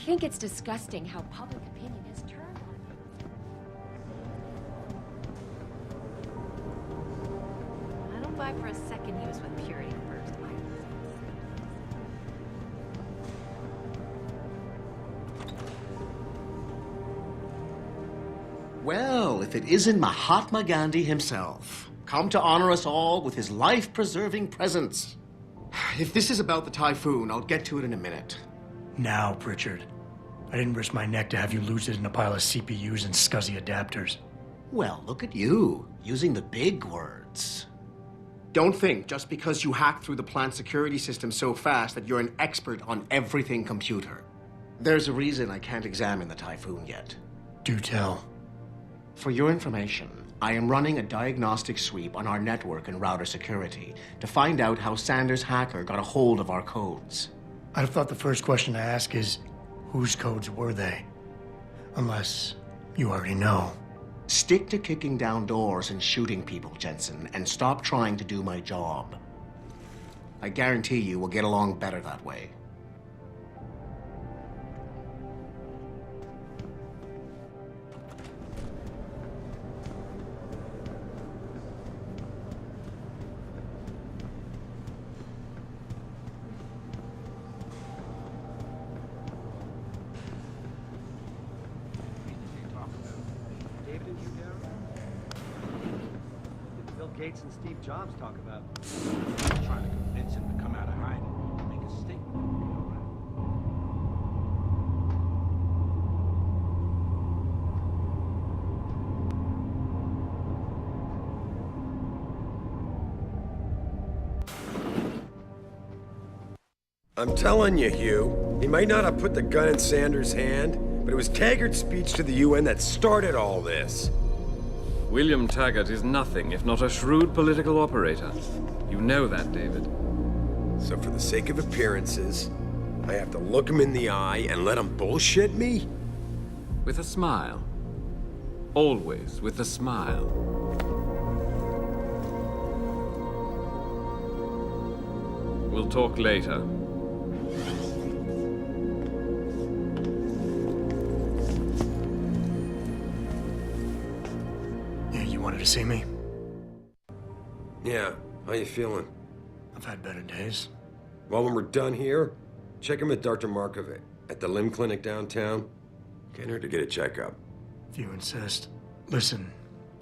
think it's disgusting how public opinion has turned on him. I don't buy for a second he was with Purity first. Well, if it isn't Mahatma Gandhi himself, come to honor us all with his life-preserving presence. If this is about the typhoon, I'll get to it in a minute. Now, Pritchard. I didn't risk my neck to have you lose it in a pile of CPUs and scuzzy adapters. Well, look at you, using the big words. Don't think just because you hacked through the plant security system so fast that you're an expert on everything computer. There's a reason I can't examine the typhoon yet. Do tell. For your information, I am running a diagnostic sweep on our network and router security to find out how Sanders' hacker got a hold of our codes. I'd have thought the first question to ask is, whose codes were they? Unless you already know. Stick to kicking down doors and shooting people, Jensen, and stop trying to do my job. I guarantee you we'll get along better that way. Gates and Steve Jobs talk about trying to convince him to come out of hiding, make a statement. I'm telling you, Hugh, he might not have put the gun in Sanders' hand, but it was Taggart's speech to the UN that started all this. William Taggart is nothing if not a shrewd political operator. You know that, David. So for the sake of appearances, I have to look him in the eye and let him bullshit me? With a smile. Always with a smile. We'll talk later. Wanted to see me? Yeah, how you feeling? I've had better days. Well, when we're done here, check him with Dr. Markovic at the limb clinic downtown. Can't hurt to get a checkup. If you insist. Listen,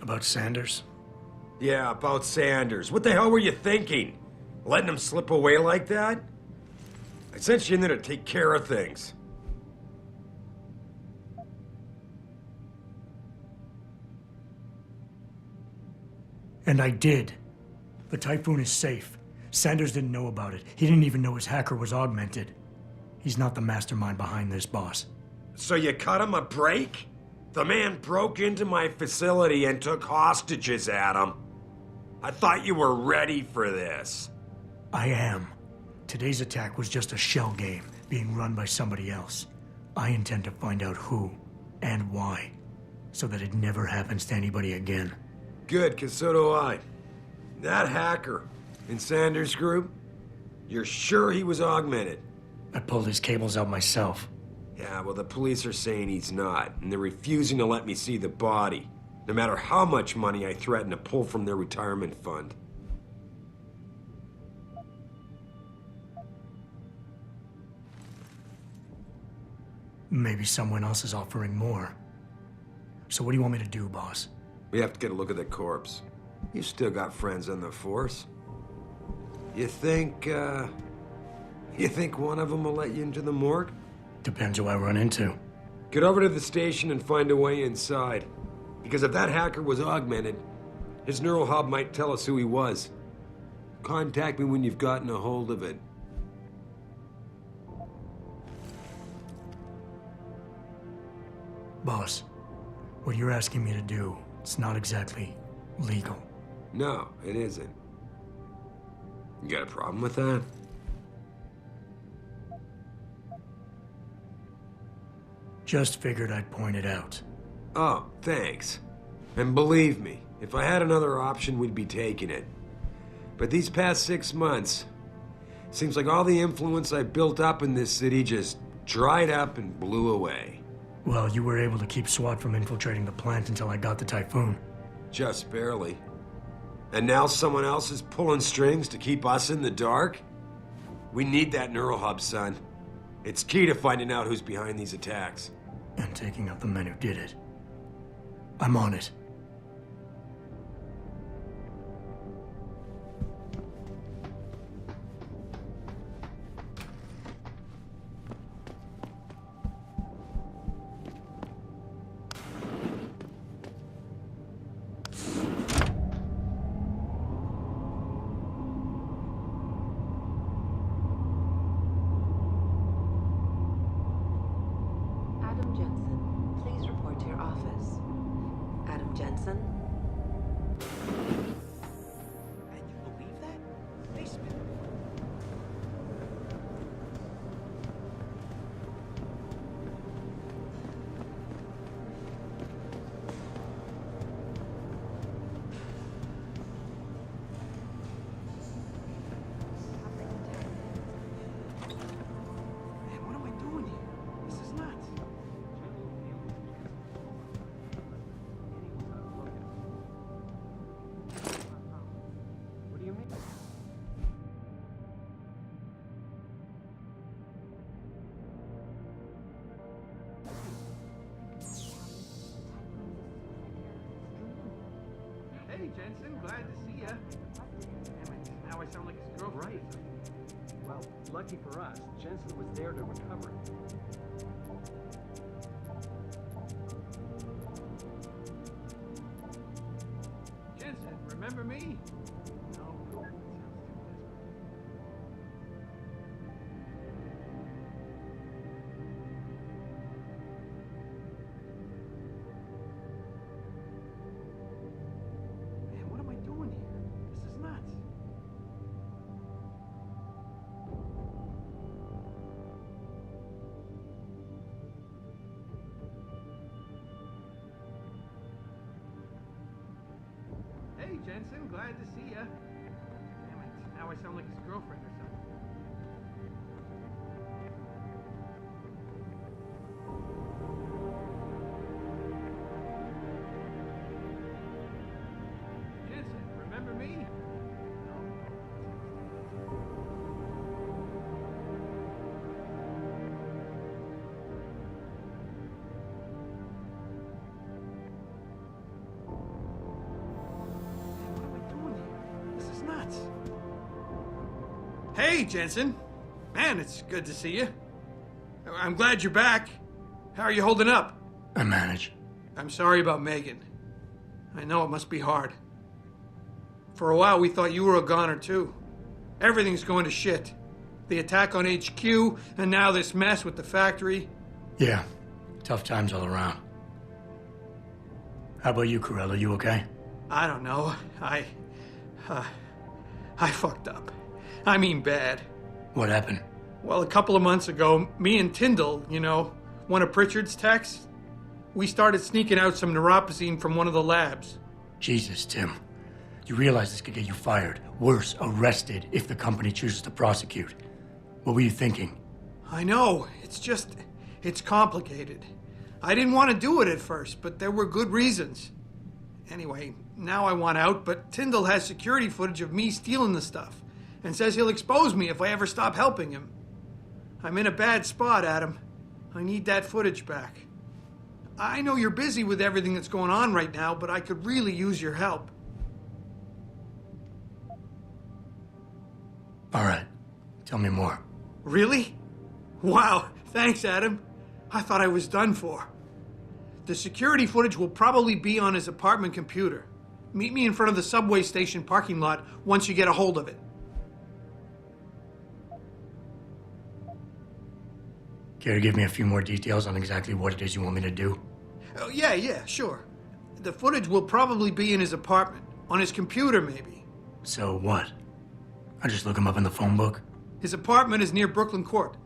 about Sanders? Yeah, about Sanders. What the hell were you thinking? Letting him slip away like that? I sent you in there to take care of things. And I did. The typhoon is safe. Sanders didn't know about it. He didn't even know his hacker was augmented. He's not the mastermind behind this, boss. So you cut him a break? The man broke into my facility and took hostages, Adam. I thought you were ready for this. I am. Today's attack was just a shell game being run by somebody else. I intend to find out who and why, so that it never happens to anybody again. Good, because so do I. That hacker in Sanders' group, you're sure he was augmented? I pulled his cables out myself. Yeah, well, the police are saying he's not, and they're refusing to let me see the body, no matter how much money I threaten to pull from their retirement fund. Maybe someone else is offering more. So what do you want me to do, boss? We have to get a look at the corpse. You still got friends on the force. You think one of them will let you into the morgue? Depends who I run into. Get over to the station and find a way inside. Because if that hacker was augmented, his neural hub might tell us who he was. Contact me when you've gotten a hold of it. Boss, what you're asking me to do, it's not exactly legal. No, it isn't. You got a problem with that? Just figured I'd point it out. Oh, thanks. And believe me, if I had another option, we'd be taking it. But these past 6 months, seems like all the influence I built up in this city just dried up and blew away. Well, you were able to keep SWAT from infiltrating the plant until I got the Typhoon. Just barely. And now someone else is pulling strings to keep us in the dark? We need that neural hub, son. It's key to finding out who's behind these attacks. And taking out the men who did it. I'm on it. Adam Jensen, please report to your office. Adam Jensen? And you believe that? Basement. Man, what am I doing here? This is nuts. What do you mean? Hey, Jensen, glad to see ya. Damn it, now I sound like his girlfriend. Right. Well, lucky for us, Jensen was there to recover it. Jensen, remember me? No. That sounds too desperate. Man, what am I doing here? This is nuts. Hey, Jensen, glad to see ya. Damn it, now I sound like his girlfriend or something. Jensen, remember me? No. Man, what am I doing here? This is nuts. Hey, Jensen. Man, it's good to see you. I'm glad you're back. How are you holding up? I manage. I'm sorry about Megan. I know it must be hard. For a while, we thought you were a goner, too. Everything's going to shit. The attack on HQ, and now this mess with the factory. Yeah, tough times all around. How about you, Corella? You okay? I don't know. I fucked up. I mean bad. What happened? Well, a couple of months ago, me and Tyndall, you know, one of Pritchard's techs, we started sneaking out some neuropozyne from one of the labs. Jesus, Tim. You realize this could get you fired. Worse, arrested if the company chooses to prosecute. What were you thinking? I know. It's complicated. I didn't want to do it at first, but there were good reasons. Anyway, now I want out, but Tyndall has security footage of me stealing the stuff and says he'll expose me if I ever stop helping him. I'm in a bad spot, Adam. I need that footage back. I know you're busy with everything that's going on right now, but I could really use your help. All right. Tell me more. Really? Wow, thanks, Adam. I thought I was done for. The security footage will probably be on his apartment computer. Meet me in front of the subway station parking lot once you get a hold of it. Care to give me a few more details on exactly what it is you want me to do? Oh, yeah, sure. The footage will probably be in his apartment. On his computer, maybe. So what? I just look him up in the phone book? His apartment is near Brooklyn Court.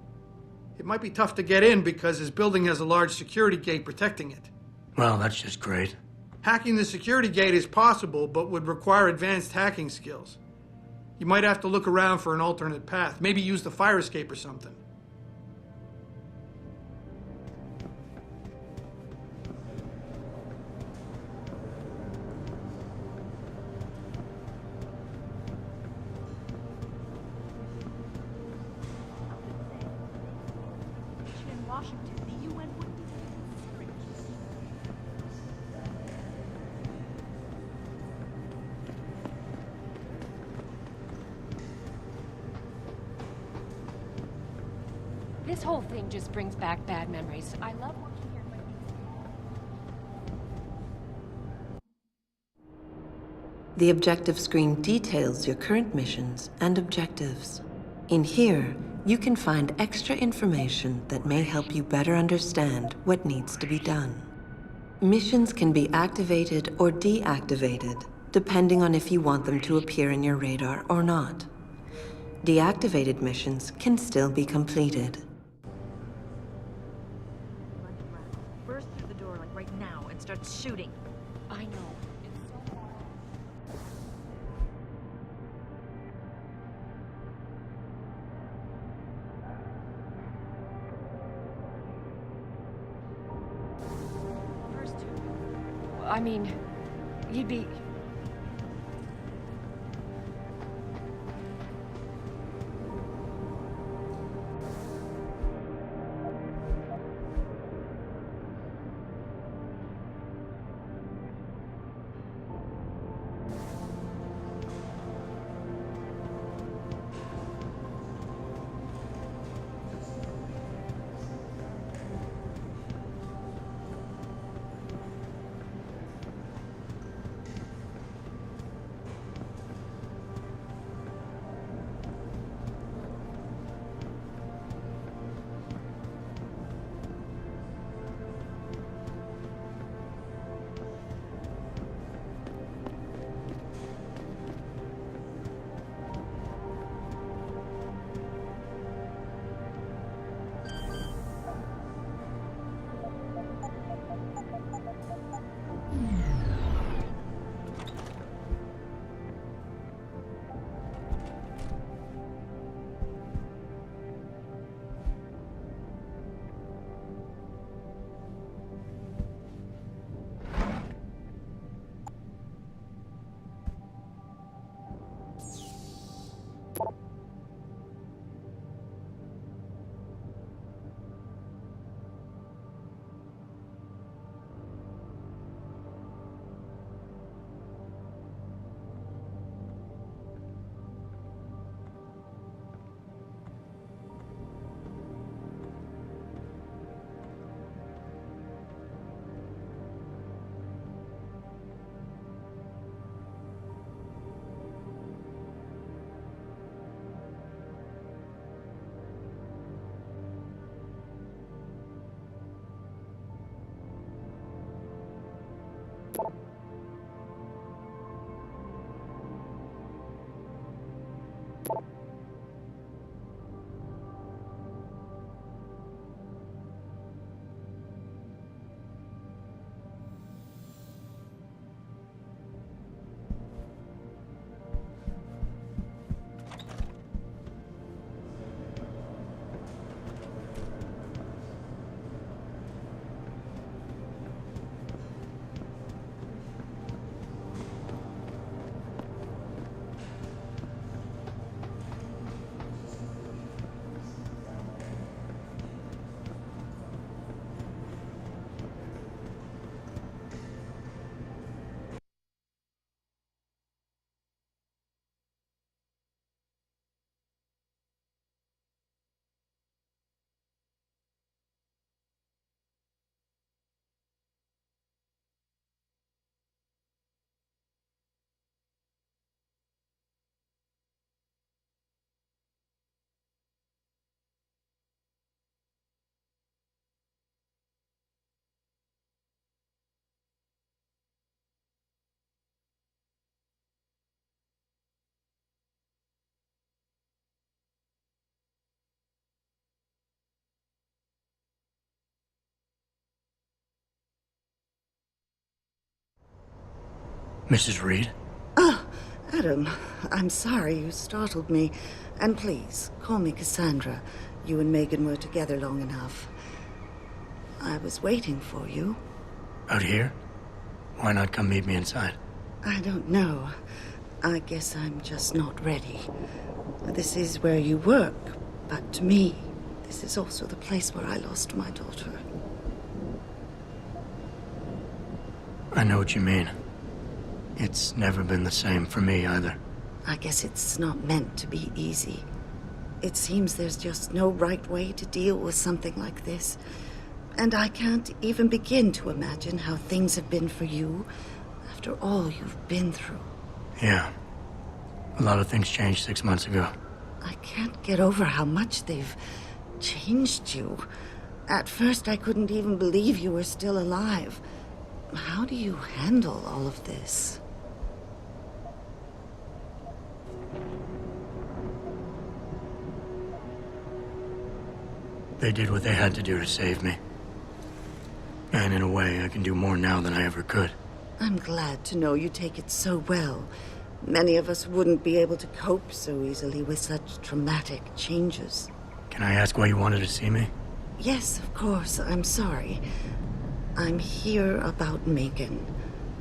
It might be tough to get in because his building has a large security gate protecting it. Well, that's just great. Hacking the security gate is possible, but would require advanced hacking skills. You might have to look around for an alternate path. Maybe use the fire escape or something. This whole thing just brings back bad memories. I love working here, but... The objective screen details your current missions and objectives. In here, you can find extra information that may help you better understand what needs to be done. Missions can be activated or deactivated, depending on if you want them to appear in your radar or not. Deactivated missions can still be completed. Burst through the door like right now and start shooting. I know. It's so hard. First two. I mean, you'd be... Mrs. Reed? Ah, Adam, I'm sorry you startled me. And please, call me Cassandra. You and Megan were together long enough. I was waiting for you. Out here? Why not come meet me inside? I don't know. I guess I'm just not ready. This is where you work, but to me, this is also the place where I lost my daughter. I know what you mean. It's never been the same for me either. I guess it's not meant to be easy. It seems there's just no right way to deal with something like this. And I can't even begin to imagine how things have been for you after all you've been through. Yeah. A lot of things changed 6 months ago. I can't get over how much they've changed you. At first, I couldn't even believe you were still alive. How do you handle all of this? They did what they had to do to save me. And in a way, I can do more now than I ever could. I'm glad to know you take it so well. Many of us wouldn't be able to cope so easily with such traumatic changes. Can I ask why you wanted to see me? Yes, of course. I'm sorry. I'm here about Megan.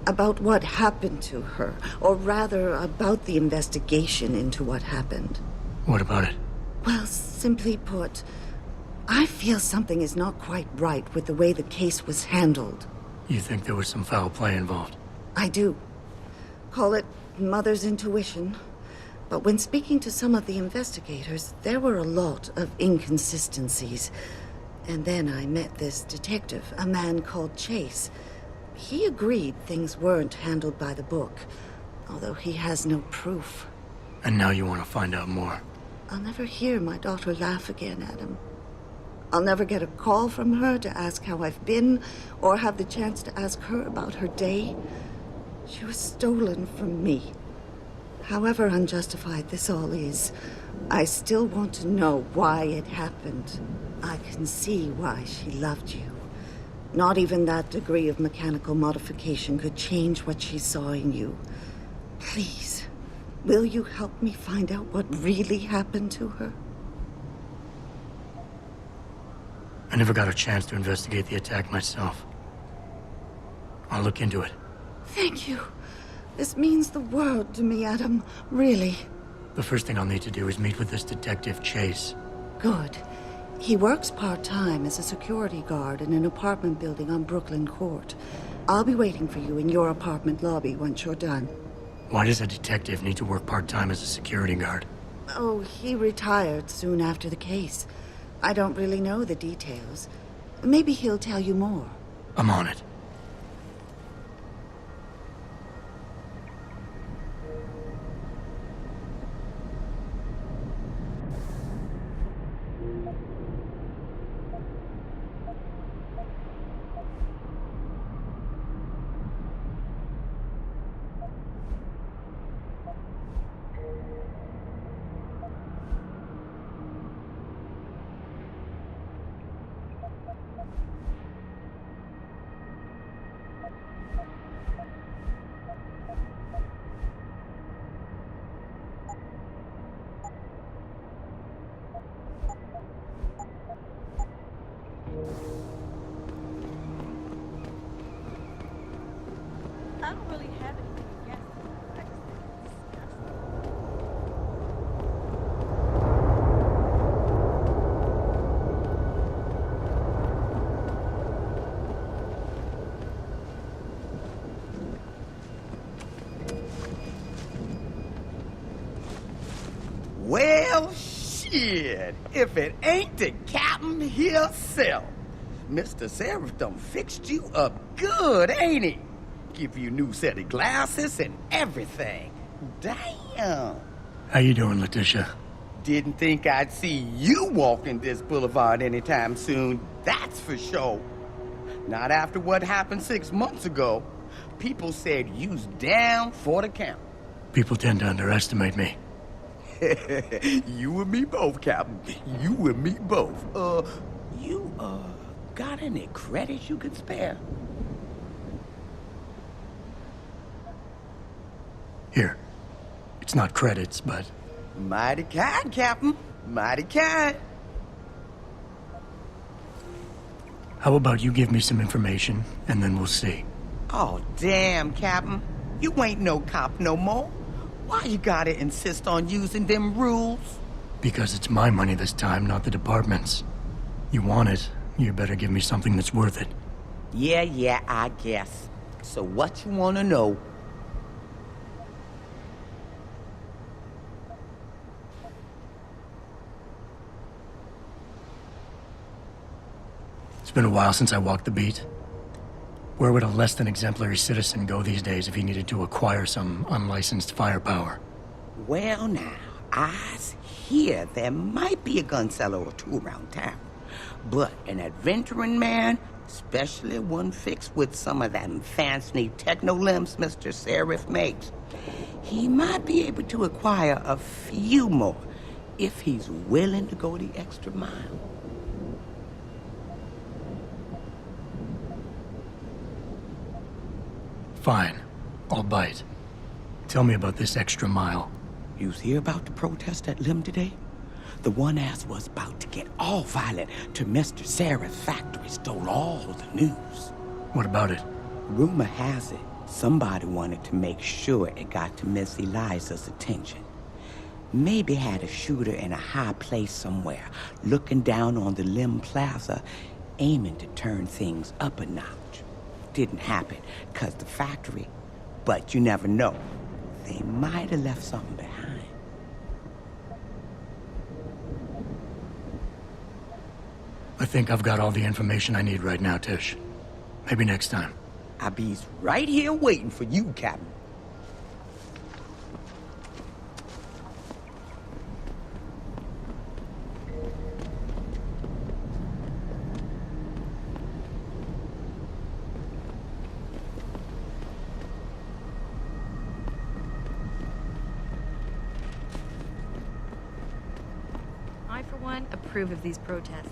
About what happened to her. Or rather, about the investigation into what happened. What about it? Well, simply put, I feel something is not quite right with the way the case was handled. You think there was some foul play involved? I do. Call it mother's intuition. But when speaking to some of the investigators, there were a lot of inconsistencies. And then I met this detective, a man called Chase. He agreed things weren't handled by the book, although he has no proof. And now you want to find out more? I'll never hear my daughter laugh again, Adam. I'll never get a call from her to ask how I've been, or have the chance to ask her about her day. She was stolen from me. However unjustified this all is, I still want to know why it happened. I can see why she loved you. Not even that degree of mechanical modification could change what she saw in you. Please, will you help me find out what really happened to her? I never got a chance to investigate the attack myself. I'll look into it. Thank you. This means the world to me, Adam. Really. The first thing I'll need to do is meet with this detective, Chase. Good. He works part-time as a security guard in an apartment building on Brooklyn Court. I'll be waiting for you in your apartment lobby once you're done. Why does a detective need to work part-time as a security guard? Oh, he retired soon after the case. I don't really know the details. Maybe he'll tell you more. I'm on it. I don't really have anything against it. I just think it's disgusting. Well, shit. If it ain't the captain himself. Mr. Seraph done fixed you up good, ain't he? Give you a new set of glasses and everything. Damn. How you doing, Letitia? Didn't think I'd see you walking this boulevard anytime soon, that's for sure. Not after what happened 6 months ago. People said you's down for the count. People tend to underestimate me. You and me both, Captain. You and me both. You got any credits you could spare? Here. It's not credits, but... Mighty kind, Captain. Mighty kind. How about you give me some information, and then we'll see. Oh, damn, Captain. You ain't no cop no more. Why you gotta insist on using them rules? Because it's my money this time, not the department's. You want it, you better give me something that's worth it. Yeah, I guess. So what you wanna know? It's been a while since I walked the beat. Where would a less than exemplary citizen go these days if he needed to acquire some unlicensed firepower? Well, now, I hear there might be a gun seller or two around town. But an adventuring man, especially one fixed with some of them fancy techno-limbs Mr. Seraph makes, he might be able to acquire a few more if he's willing to go the extra mile. Fine. I'll bite. Tell me about this extra mile. You hear about the protest at Lim today? The one ass was about to get all violent till Mr. Seraph's factory stole all the news. What about it? Rumor has it, somebody wanted to make sure it got to Miss Eliza's attention. Maybe had a shooter in a high place somewhere, looking down on the Lim Plaza, aiming to turn things up a notch. Didn't happen, 'cause the factory, but you never know. They might have left something behind. I think I've got all the information I need right now, Tish. Maybe next time. I'll be right here waiting for you, Captain. I, for one, approve of these protests.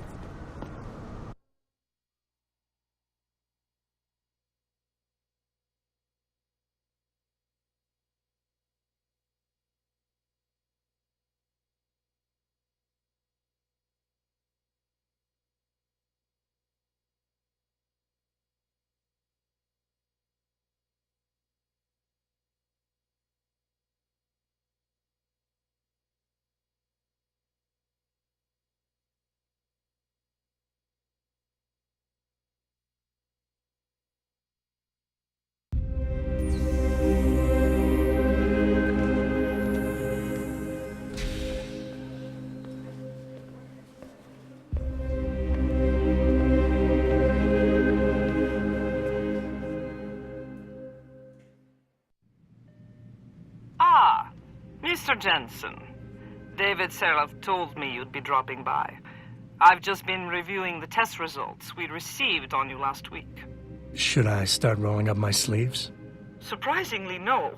Mr. Jensen, David Seraph told me you'd be dropping by. I've just been reviewing the test results we received on you last week. Should I start rolling up my sleeves? Surprisingly, no.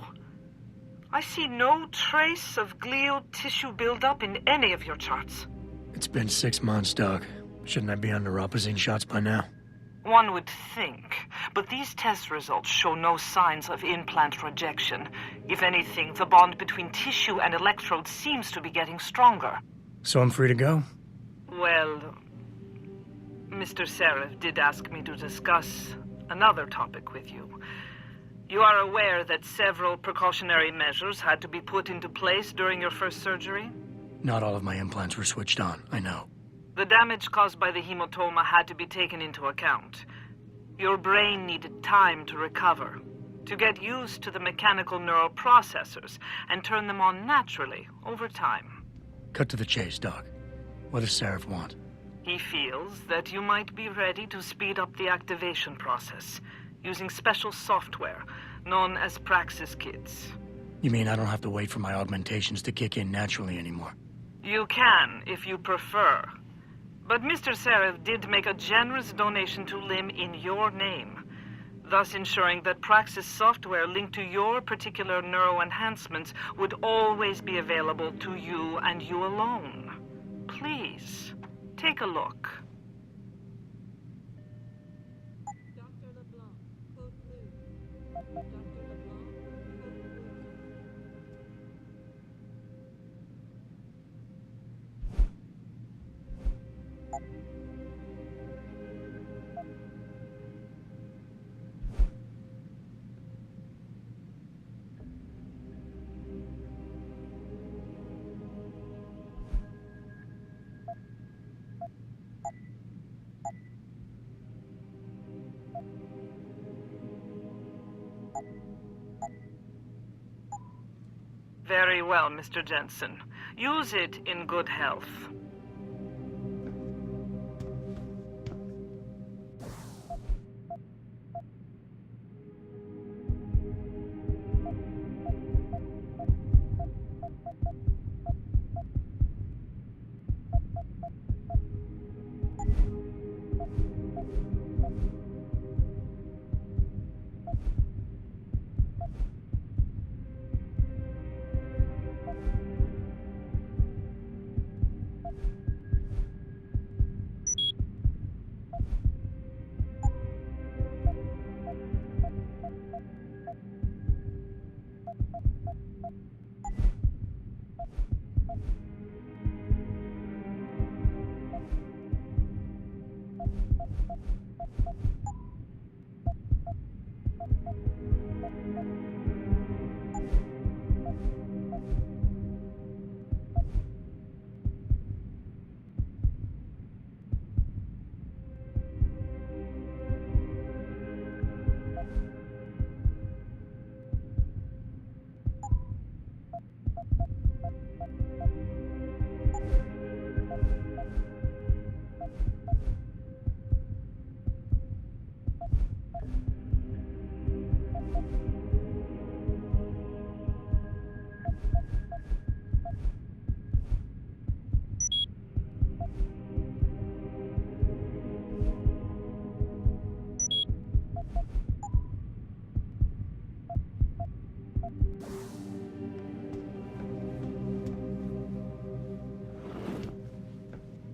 I see no trace of glial tissue buildup in any of your charts. It's been 6 months, Doug. Shouldn't I be on neuropozyne shots by now? One would think, but these test results show no signs of implant rejection. If anything, the bond between tissue and electrodes seems to be getting stronger. So I'm free to go? Well, Mr. Seraph did ask me to discuss another topic with you. You are aware that several precautionary measures had to be put into place during your first surgery? Not all of my implants were switched on, I know. The damage caused by the hematoma had to be taken into account. Your brain needed time to recover, to get used to the mechanical neural processors and turn them on naturally over time. Cut to the chase, Doc. What does Seraph want? He feels that you might be ready to speed up the activation process using special software known as Praxis Kits. You mean I don't have to wait for my augmentations to kick in naturally anymore? You can, if you prefer. But Mr. Seraph did make a generous donation to Lim in your name, thus ensuring that Praxis software linked to your particular neuro enhancements would always be available to you and you alone. Please, take a look. Dr. LeBlanc, code blue. Dr. LeBlanc, code Very well, Mr. Jensen. Use it in good health.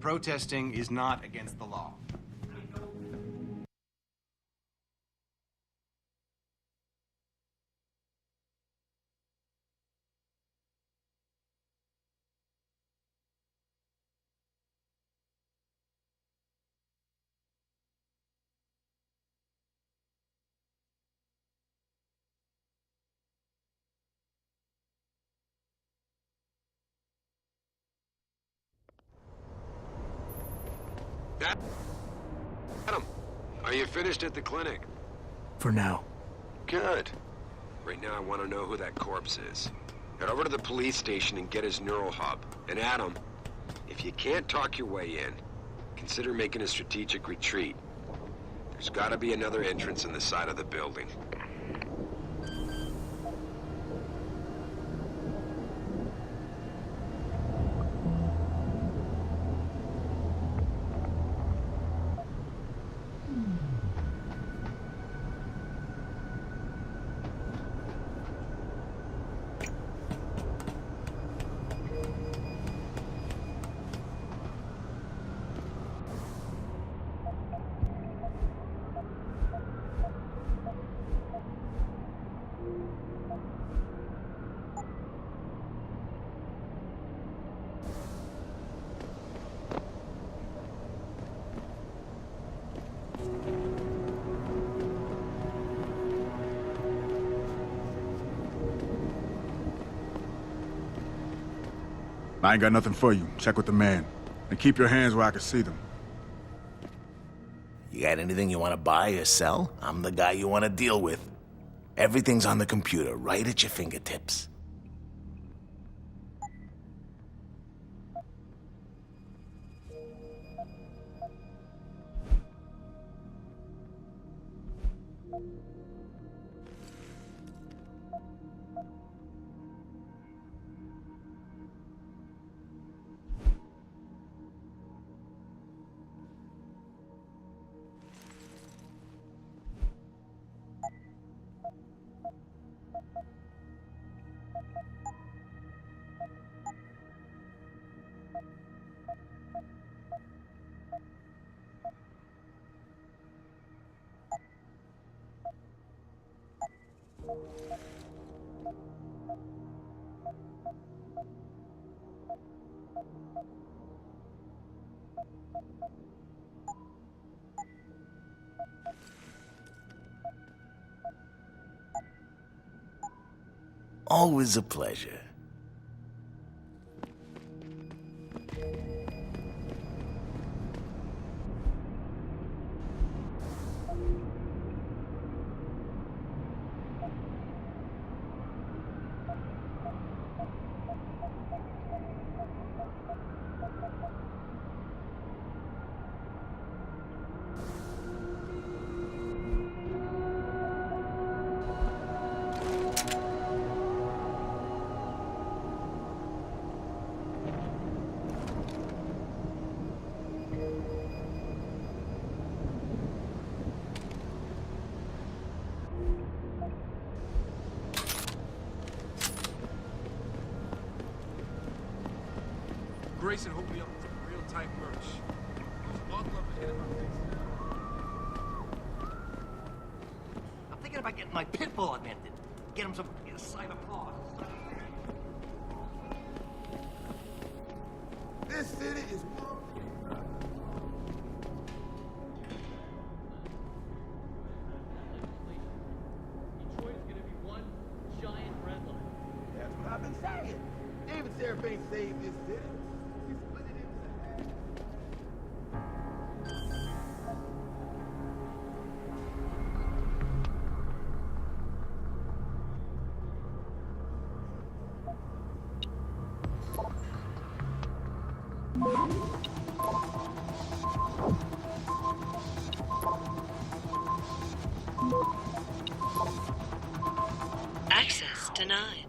protesting is not against the law. Adam, are you finished at the clinic? For now. Good. Right now I want to know who that corpse is. Head over to the police station and get his neural hub. And Adam, if you can't talk your way in, consider making a strategic retreat. There's gotta be another entrance in the side of the building. I ain't got nothing for you. Check with the man. And keep your hands where I can see them. You got anything you want to buy or sell? I'm the guy you want to deal with. Everything's on the computer, right at your fingertips. Always a pleasure. Grayson hooked me up with some real tight merch. Those bottle up and hit in my face. I'm thinking about getting my pit bull augmented. Get him some cyber claws. This city is one. Detroit is gonna be one giant red line. That's what I've been saying. David Sheriff ain't saved this city. He's split it into half. Access denied.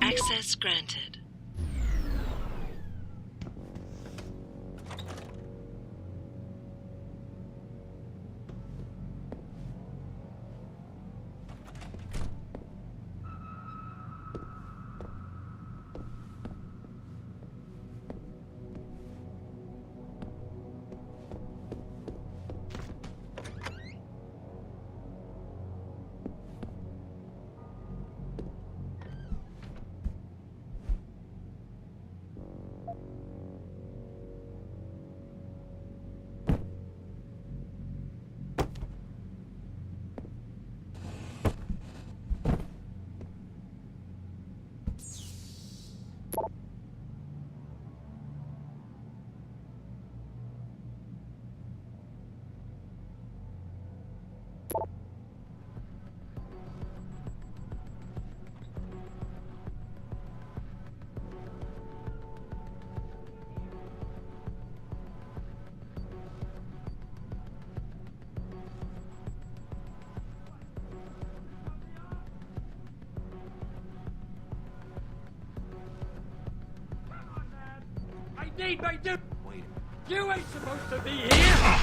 Access granted. I need my dude. Wait. You ain't supposed to be here.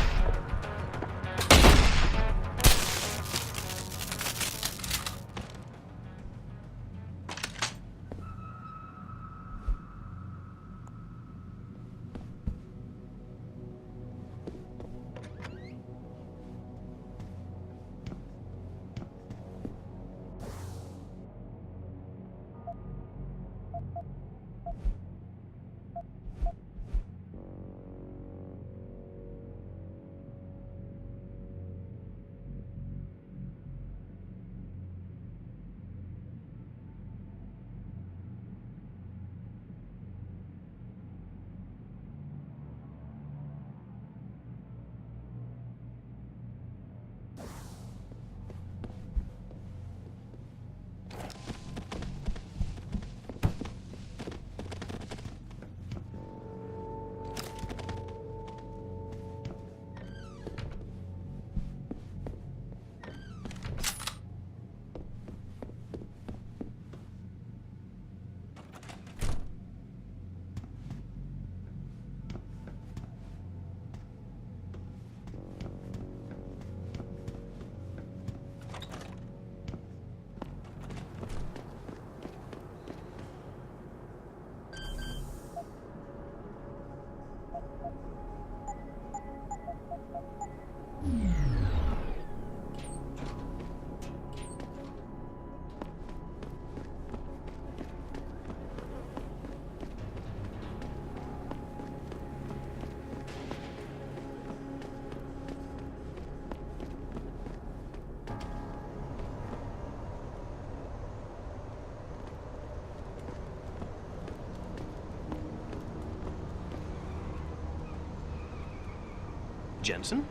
Jensen?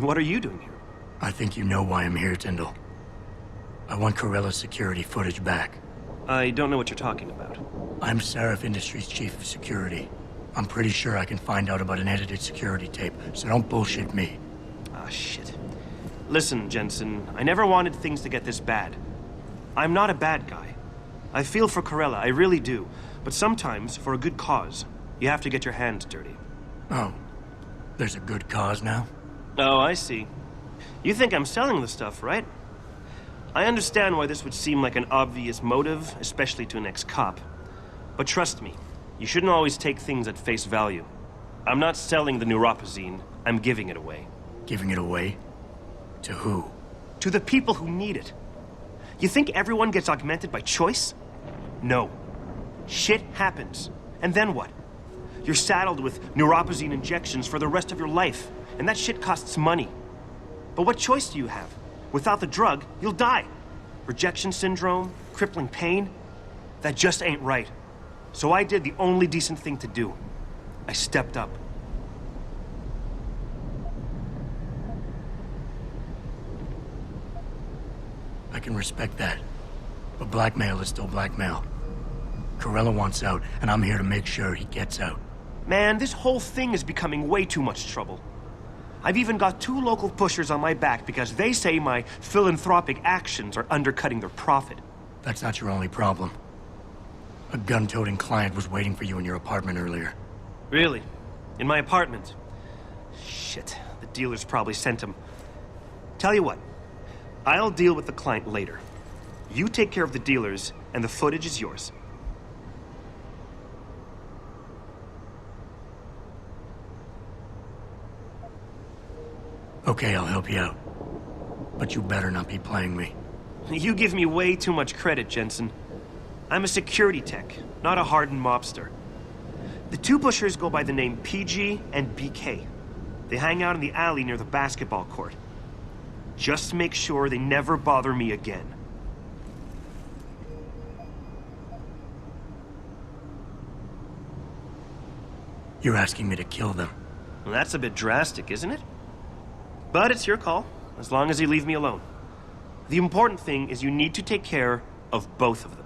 What are you doing here? I think you know why I'm here, Tyndall. I want Corella's security footage back. I don't know what you're talking about. I'm Seraph Industries' chief of security. I'm pretty sure I can find out about an edited security tape, so don't bullshit me. Ah, shit. Listen, Jensen, I never wanted things to get this bad. I'm not a bad guy. I feel for Corella, I really do. But sometimes, for a good cause, you have to get your hands dirty. Oh. There's a good cause now? Oh, I see. You think I'm selling the stuff, right? I understand why this would seem like an obvious motive, especially to an ex-cop. But trust me, you shouldn't always take things at face value. I'm not selling the neuropazine, I'm giving it away. Giving it away? To who? To the people who need it. You think everyone gets augmented by choice? No. Shit happens. And then what? You're saddled with neuropazine injections for the rest of your life, and that shit costs money. But what choice do you have? Without the drug, you'll die. Rejection syndrome, crippling pain. That just ain't right. So I did the only decent thing to do. I stepped up. I can respect that. But blackmail is still blackmail. Corella wants out, and I'm here to make sure he gets out. Man, this whole thing is becoming way too much trouble. I've even got 2 local pushers on my back because they say my philanthropic actions are undercutting their profit. That's not your only problem. A gun-toting client was waiting for you in your apartment earlier. Really? In my apartment? Shit, the dealers probably sent him. Tell you what, I'll deal with the client later. You take care of the dealers, and the footage is yours. Okay, I'll help you out. But you better not be playing me. You give me way too much credit, Jensen. I'm a security tech, not a hardened mobster. The 2 pushers go by the name PG and BK. They hang out in the alley near the basketball court. Just make sure they never bother me again. You're asking me to kill them. Well, that's a bit drastic, isn't it? But it's your call, as long as you leave me alone. The important thing is you need to take care of both of them.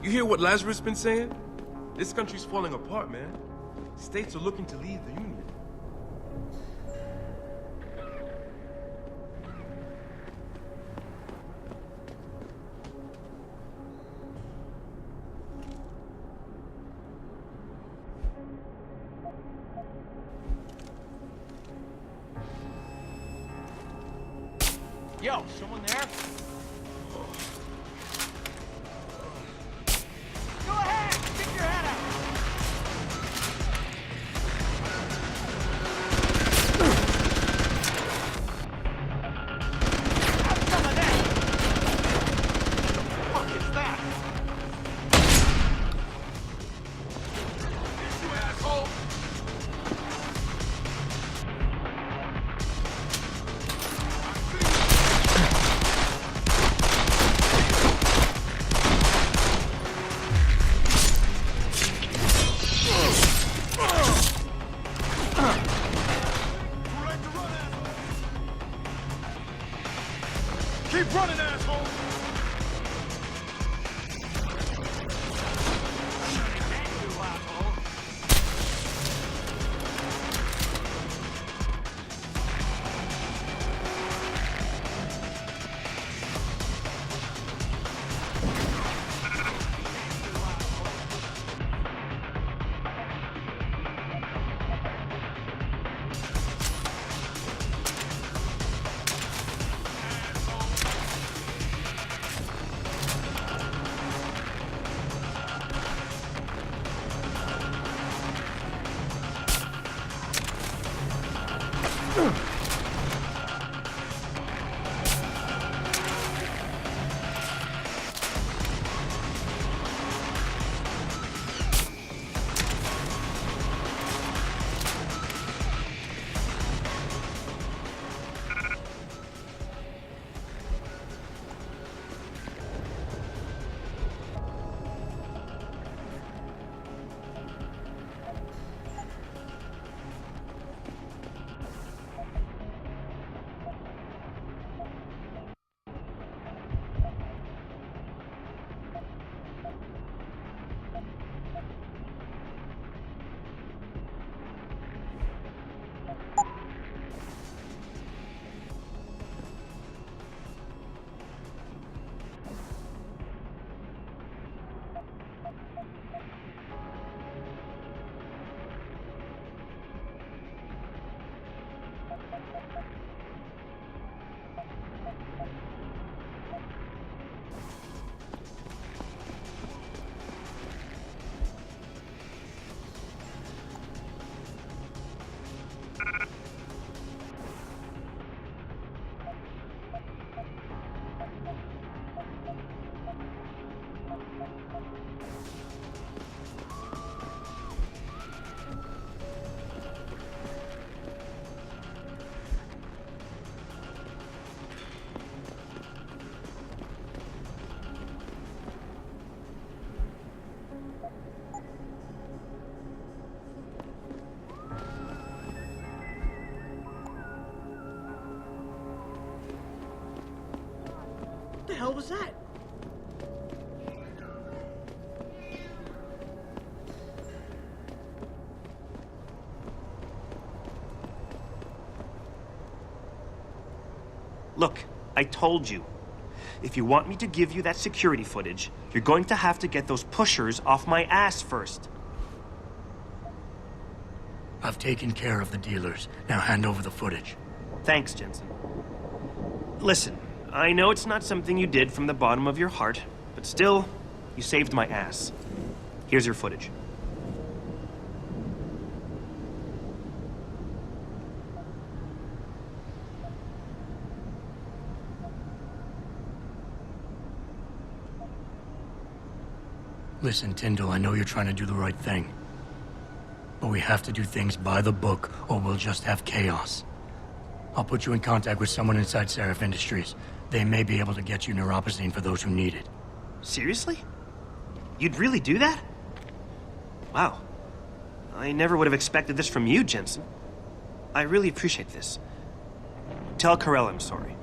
You hear what Lazarus been saying? This country's falling apart, man. States are looking to leave the Union. Yo, someone there? Go ahead! Stick your head out! Have some of that! What the fuck is that? You asshole! Keep running, asshole! hell was that? Look, I told you. If you want me to give you that security footage, you're going to have to get those pushers off my ass first. I've taken care of the dealers. Now hand over the footage. Thanks, Jensen. Listen, I know it's not something you did from the bottom of your heart, but still, you saved my ass. Here's your footage. Listen, Tyndall, I know you're trying to do the right thing. But we have to do things by the book, or we'll just have chaos. I'll put you in contact with someone inside Seraph Industries. They may be able to get you neuropazine for those who need it. Seriously? You'd really do that? Wow. I never would have expected this from you, Jensen. I really appreciate this. Tell Carell I'm sorry.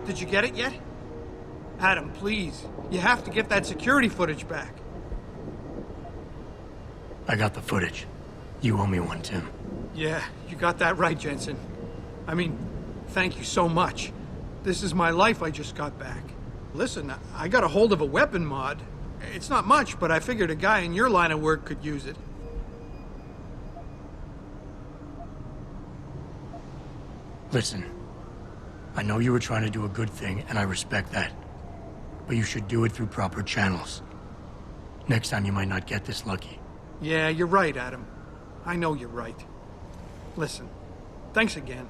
Did you get it yet? Adam, please. You have to get that security footage back. I got the footage. You owe me one, Tim. Yeah, you got that right, Jensen. I mean, thank you so much. This is my life I just got back. Listen, I got a hold of a weapon mod. It's not much, but I figured a guy in your line of work could use it. Listen, I know you were trying to do a good thing, and I respect that. But you should do it through proper channels. Next time you might not get this lucky. Yeah, you're right, Adam. I know you're right. Listen, thanks again.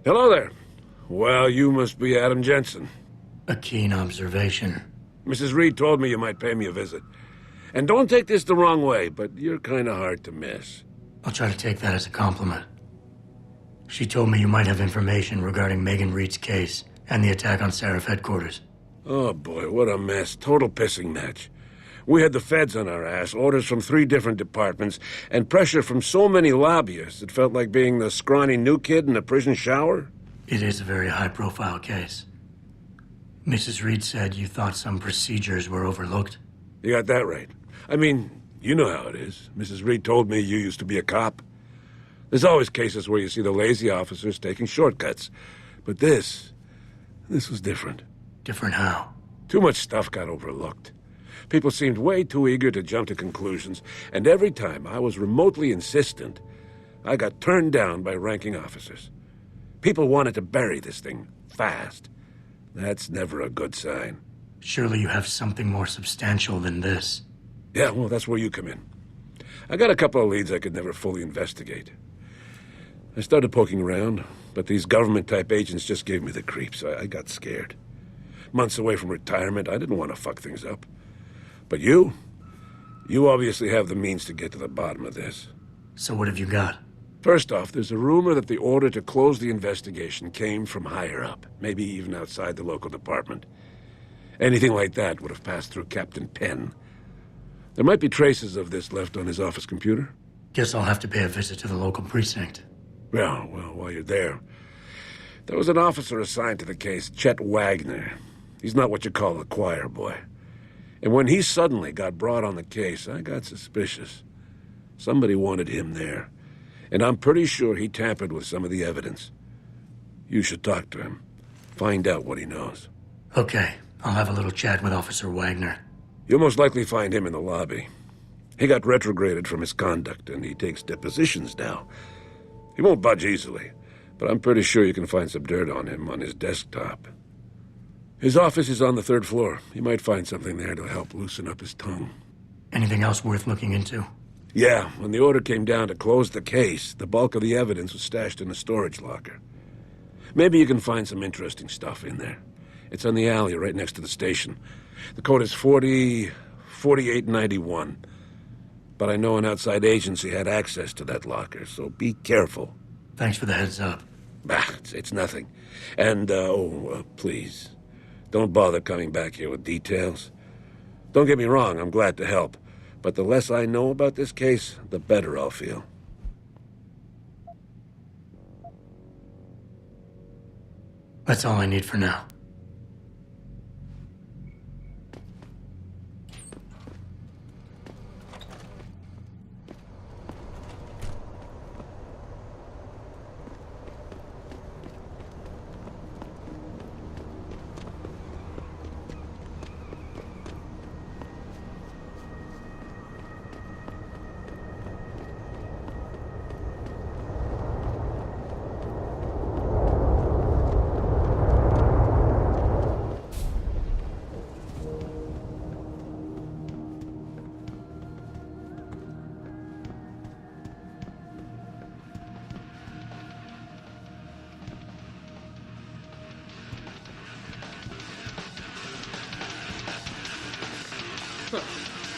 Hello there. Well, you must be Adam Jensen. A keen observation. Mrs. Reed told me you might pay me a visit. And don't take this the wrong way, but you're kind of hard to miss. I'll try to take that as a compliment. She told me you might have information regarding Megan Reed's case and the attack on Seraph headquarters. Oh boy, what a mess. Total pissing match. We had the feds on our ass, orders from 3 different departments, and pressure from so many lobbyists it felt like being the scrawny new kid in a prison shower. It is a very high-profile case. Mrs. Reed said you thought some procedures were overlooked. You got that right. I mean, you know how it is. Mrs. Reed told me you used to be a cop. There's always cases where you see the lazy officers taking shortcuts. But this was different. Different how? Too much stuff got overlooked. People seemed way too eager to jump to conclusions, and every time I was remotely insistent, I got turned down by ranking officers. People wanted to bury this thing fast. That's never a good sign. Surely you have something more substantial than this. Yeah, well, that's where you come in. I got a couple of leads I could never fully investigate. I started poking around, but these government-type agents just gave me the creeps. I got scared. Months away from retirement, I didn't want to fuck things up. But you obviously have the means to get to the bottom of this. So what have you got? First off, there's a rumor that the order to close the investigation came from higher up, maybe even outside the local department. Anything like that would have passed through Captain Penn. There might be traces of this left on his office computer. Guess I'll have to pay a visit to the local precinct. Well, while you're there, there was an officer assigned to the case, Chet Wagner. He's not what you call a choir boy. And when he suddenly got brought on the case, I got suspicious. Somebody wanted him there. And I'm pretty sure he tampered with some of the evidence. You should talk to him. Find out what he knows. Okay, I'll have a little chat with Officer Wagner. You'll most likely find him in the lobby. He got retrograded from his conduct, and he takes depositions now. He won't budge easily, but I'm pretty sure you can find some dirt on him on his desktop. His office is on the 3rd floor. You might find something there to help loosen up his tongue. Anything else worth looking into? Yeah, when the order came down to close the case, the bulk of the evidence was stashed in a storage locker. Maybe you can find some interesting stuff in there. It's on the alley right next to the station. The code is 4891. But I know an outside agency had access to that locker, so be careful. Thanks for the heads up. Bah, it's nothing. And, please, don't bother coming back here with details. Don't get me wrong, I'm glad to help. But the less I know about this case, the better I'll feel. That's all I need for now.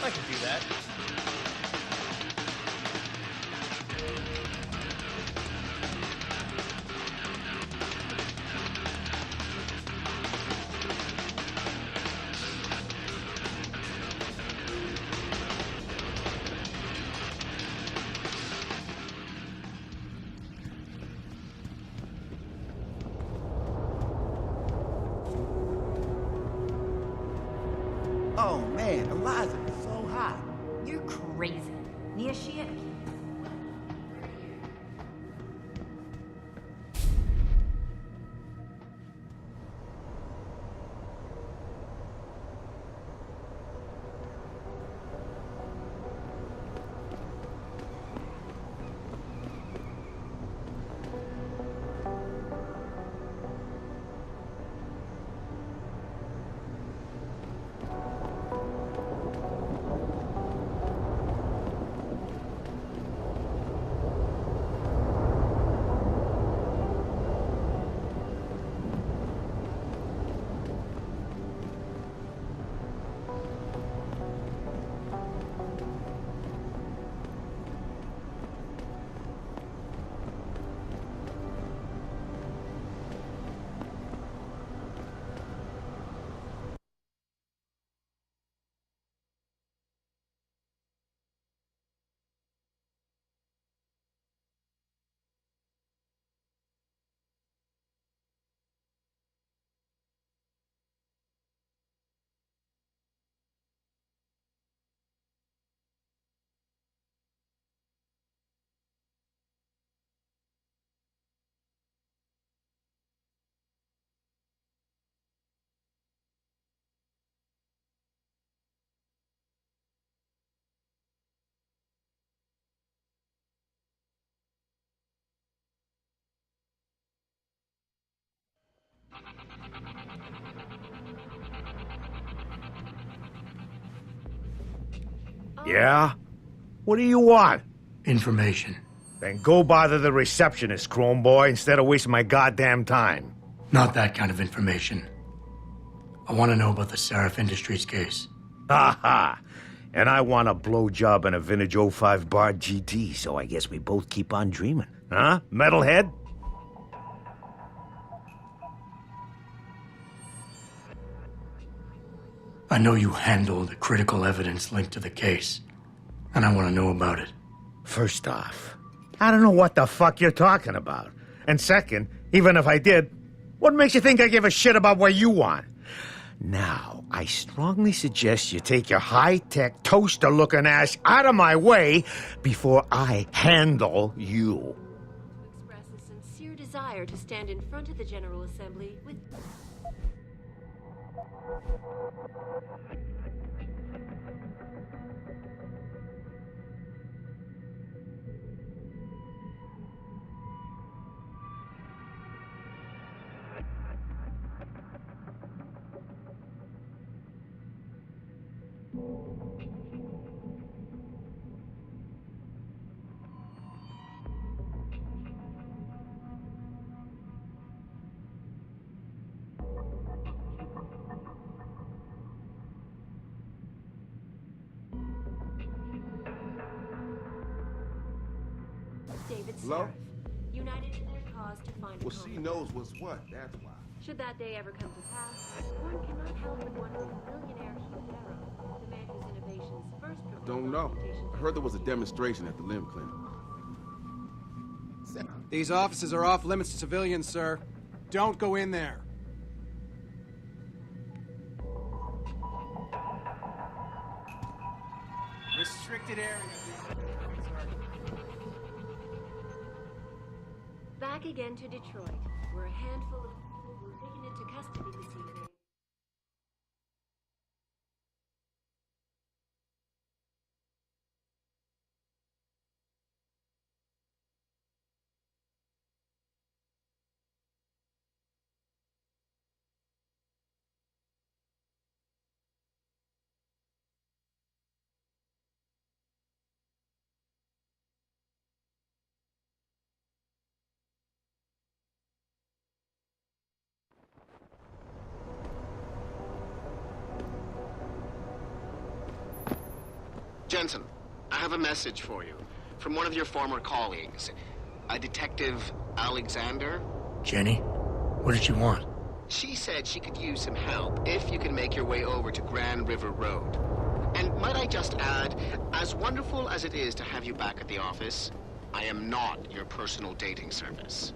I can do that. Oh man, Eliza is so hot. You're crazy. Nia shit. Yeah? What do you want? Information. Then go bother the receptionist, Chrome Boy, instead of wasting my goddamn time. Not that kind of information. I want to know about the Seraph Industries case. Ha ha! And I want a blowjob and a vintage 05 Bard GT, so I guess we both keep on dreaming. Huh, metalhead? I know you handled the critical evidence linked to the case, and I want to know about it. First off, I don't know what the fuck you're talking about. And second, even if I did, what makes you think I give a shit about what you want? Now, I strongly suggest you take your high-tech, toaster-looking ass out of my way before I handle you. Express a sincere desire to stand in front of the General Assembly with... David Hello? Seraph, united in their cause to find a Well, she common knows what's what, that's why. Should that day ever come to pass, one cannot help but wonder if millionaire Hugh Barrow, the man whose innovations first I don't know. I heard there was a demonstration at the limb clinic. These offices are off limits to civilians, sir. Don't go in there. Restricted area. Back again to Detroit, where a handful of people were taken into custody this evening. Jensen, I have a message for you from one of your former colleagues, a Detective Alexander. Jenny? What did she want? She said she could use some help if you can make your way over to Grand River Road. And might I just add, as wonderful as it is to have you back at the office, I am not your personal dating service.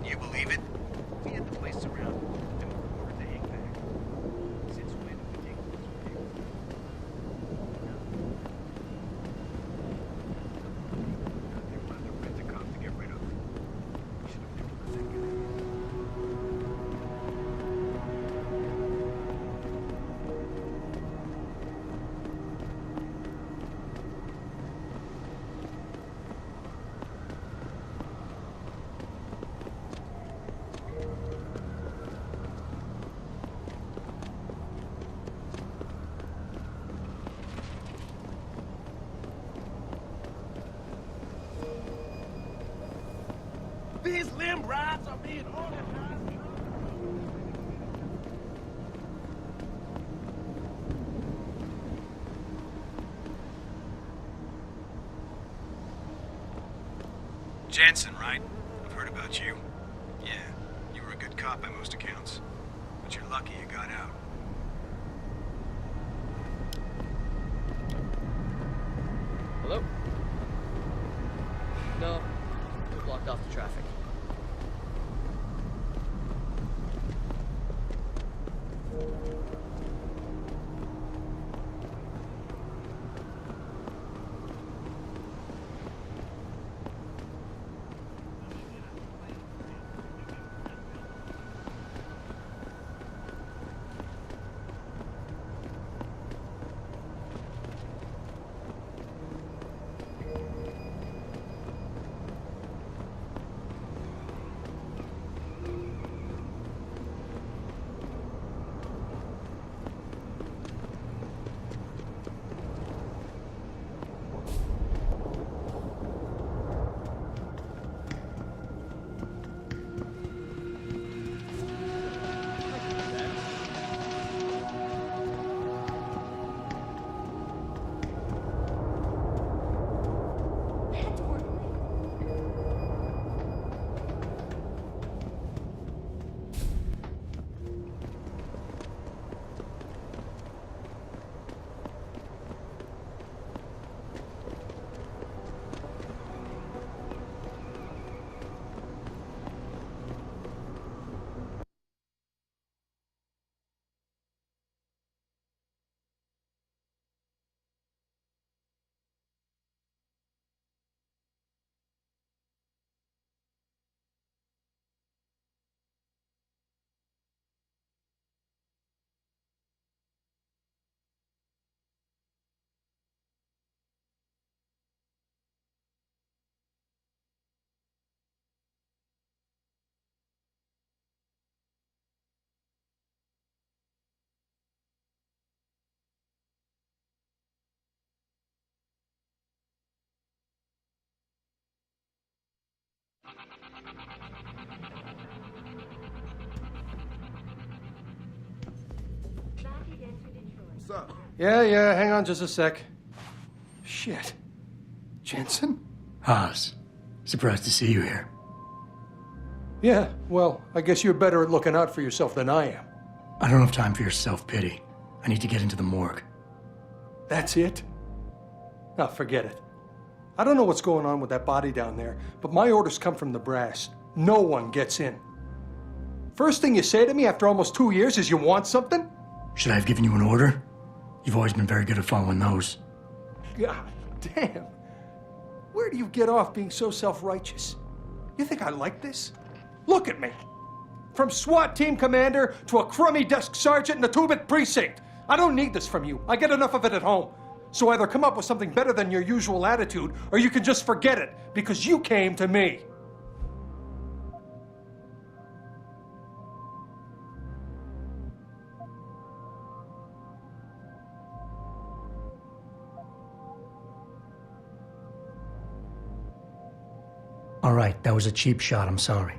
You believe it? We had the place around. Don't order the egg back. Since when have we taken those pigs? They wanted to rent a cop to get rid of. We should have never let that guy in. These limb rides are being organized. Jensen, right? I've heard about you. Yeah, you were a good cop by most accounts. But you're lucky you got out. Hello? No, we blocked off the traffic. What's up? Yeah, hang on just a sec. Shit. Jensen? Haas, surprised to see you here. Yeah, well, I guess you're better at looking out for yourself than I am. I don't have time for your self-pity. I need to get into the morgue. That's it? Now, forget it. I don't know what's going on with that body down there, but my orders come from the brass. No one gets in. First thing you say to me after almost 2 years is you want something? Should I have given you an order? You've always been very good at following those. God damn. Where do you get off being so self-righteous? You think I like this? Look at me. From SWAT team commander to a crummy desk sergeant in the 2-bit precinct. I don't need this from you. I get enough of it at home. So either come up with something better than your usual attitude, or you can just forget it, because you came to me. All right, that was a cheap shot, I'm sorry.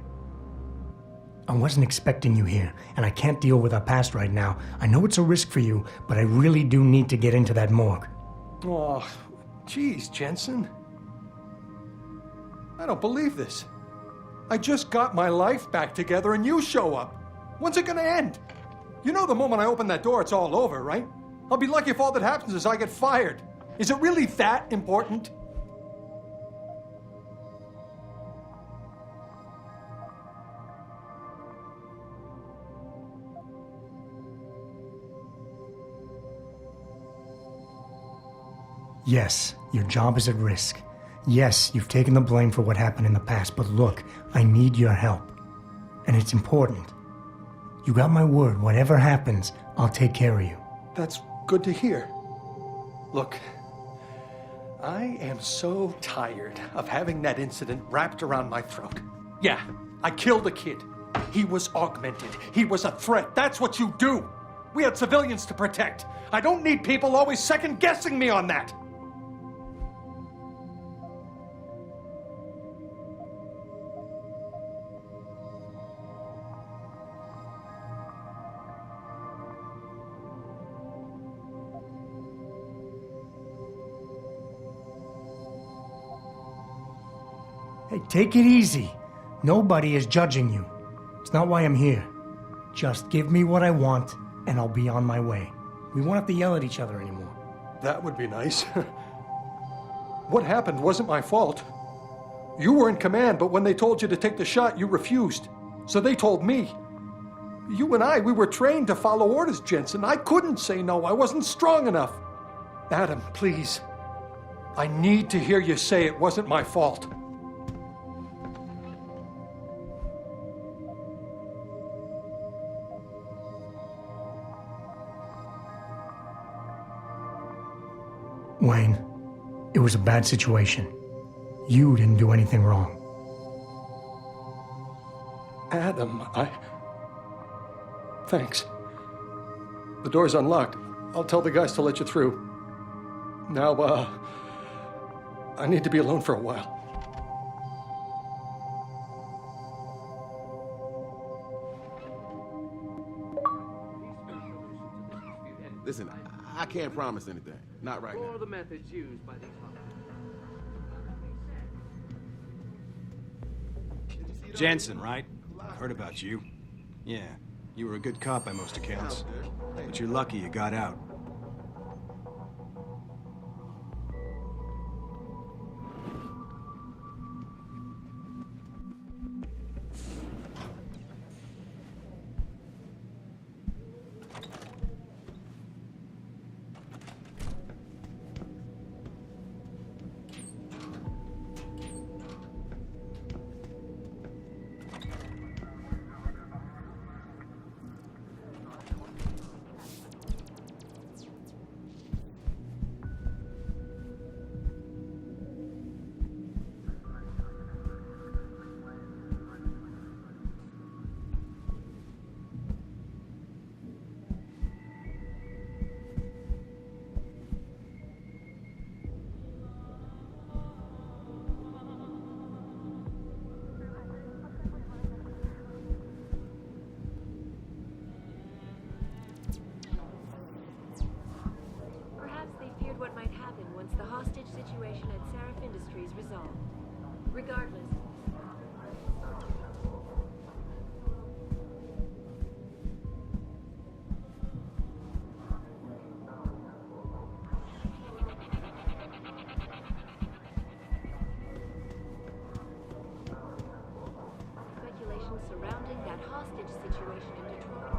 I wasn't expecting you here, and I can't deal with our past right now. I know it's a risk for you, but I really do need to get into that morgue. Oh, geez, Jensen. I don't believe this. I just got my life back together and you show up. When's it gonna end? You know the moment I open that door, it's all over, right? I'll be lucky if all that happens is I get fired. Is it really that important? Yes, your job is at risk. Yes, you've taken the blame for what happened in the past, but look, I need your help. And it's important. You got my word, whatever happens, I'll take care of you. That's good to hear. Look, I am so tired of having that incident wrapped around my throat. Yeah, I killed a kid. He was augmented. He was a threat. That's what you do. We had civilians to protect. I don't need people always second-guessing me on that. Hey, take it easy. Nobody is judging you. It's not why I'm here. Just give me what I want, and I'll be on my way. We won't have to yell at each other anymore. That would be nice. What happened wasn't my fault. You were in command, but when they told you to take the shot, you refused. So they told me. You and I, we were trained to follow orders, Jensen. I couldn't say no. I wasn't strong enough. Adam, please. I need to hear you say it wasn't my fault. Wayne, it was a bad situation. You didn't do anything wrong. Adam, Thanks. The door's unlocked. I'll tell the guys to let you through. Now, I need to be alone for a while. Listen, I can't promise anything. Not right now. Or the methods used by these Jensen, right? Heard about you. Yeah, you were a good cop by most accounts. But you're lucky you got out. situation at Seraph Industries resolved. Regardless, speculation surrounding that hostage situation in Detroit.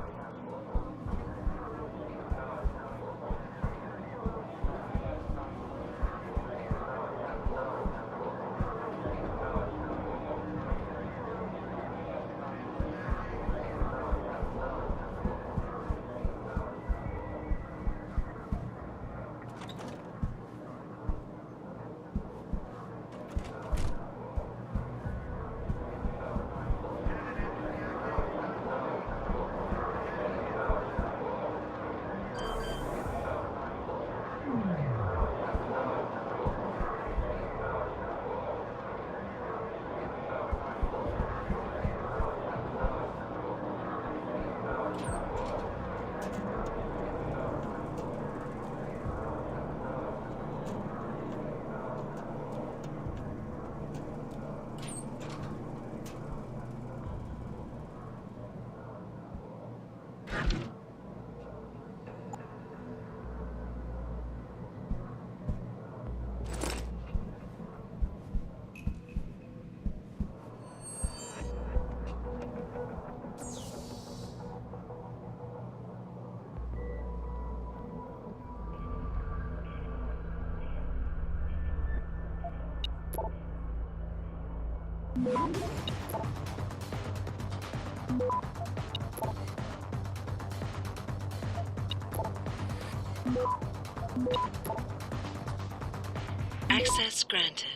Access granted.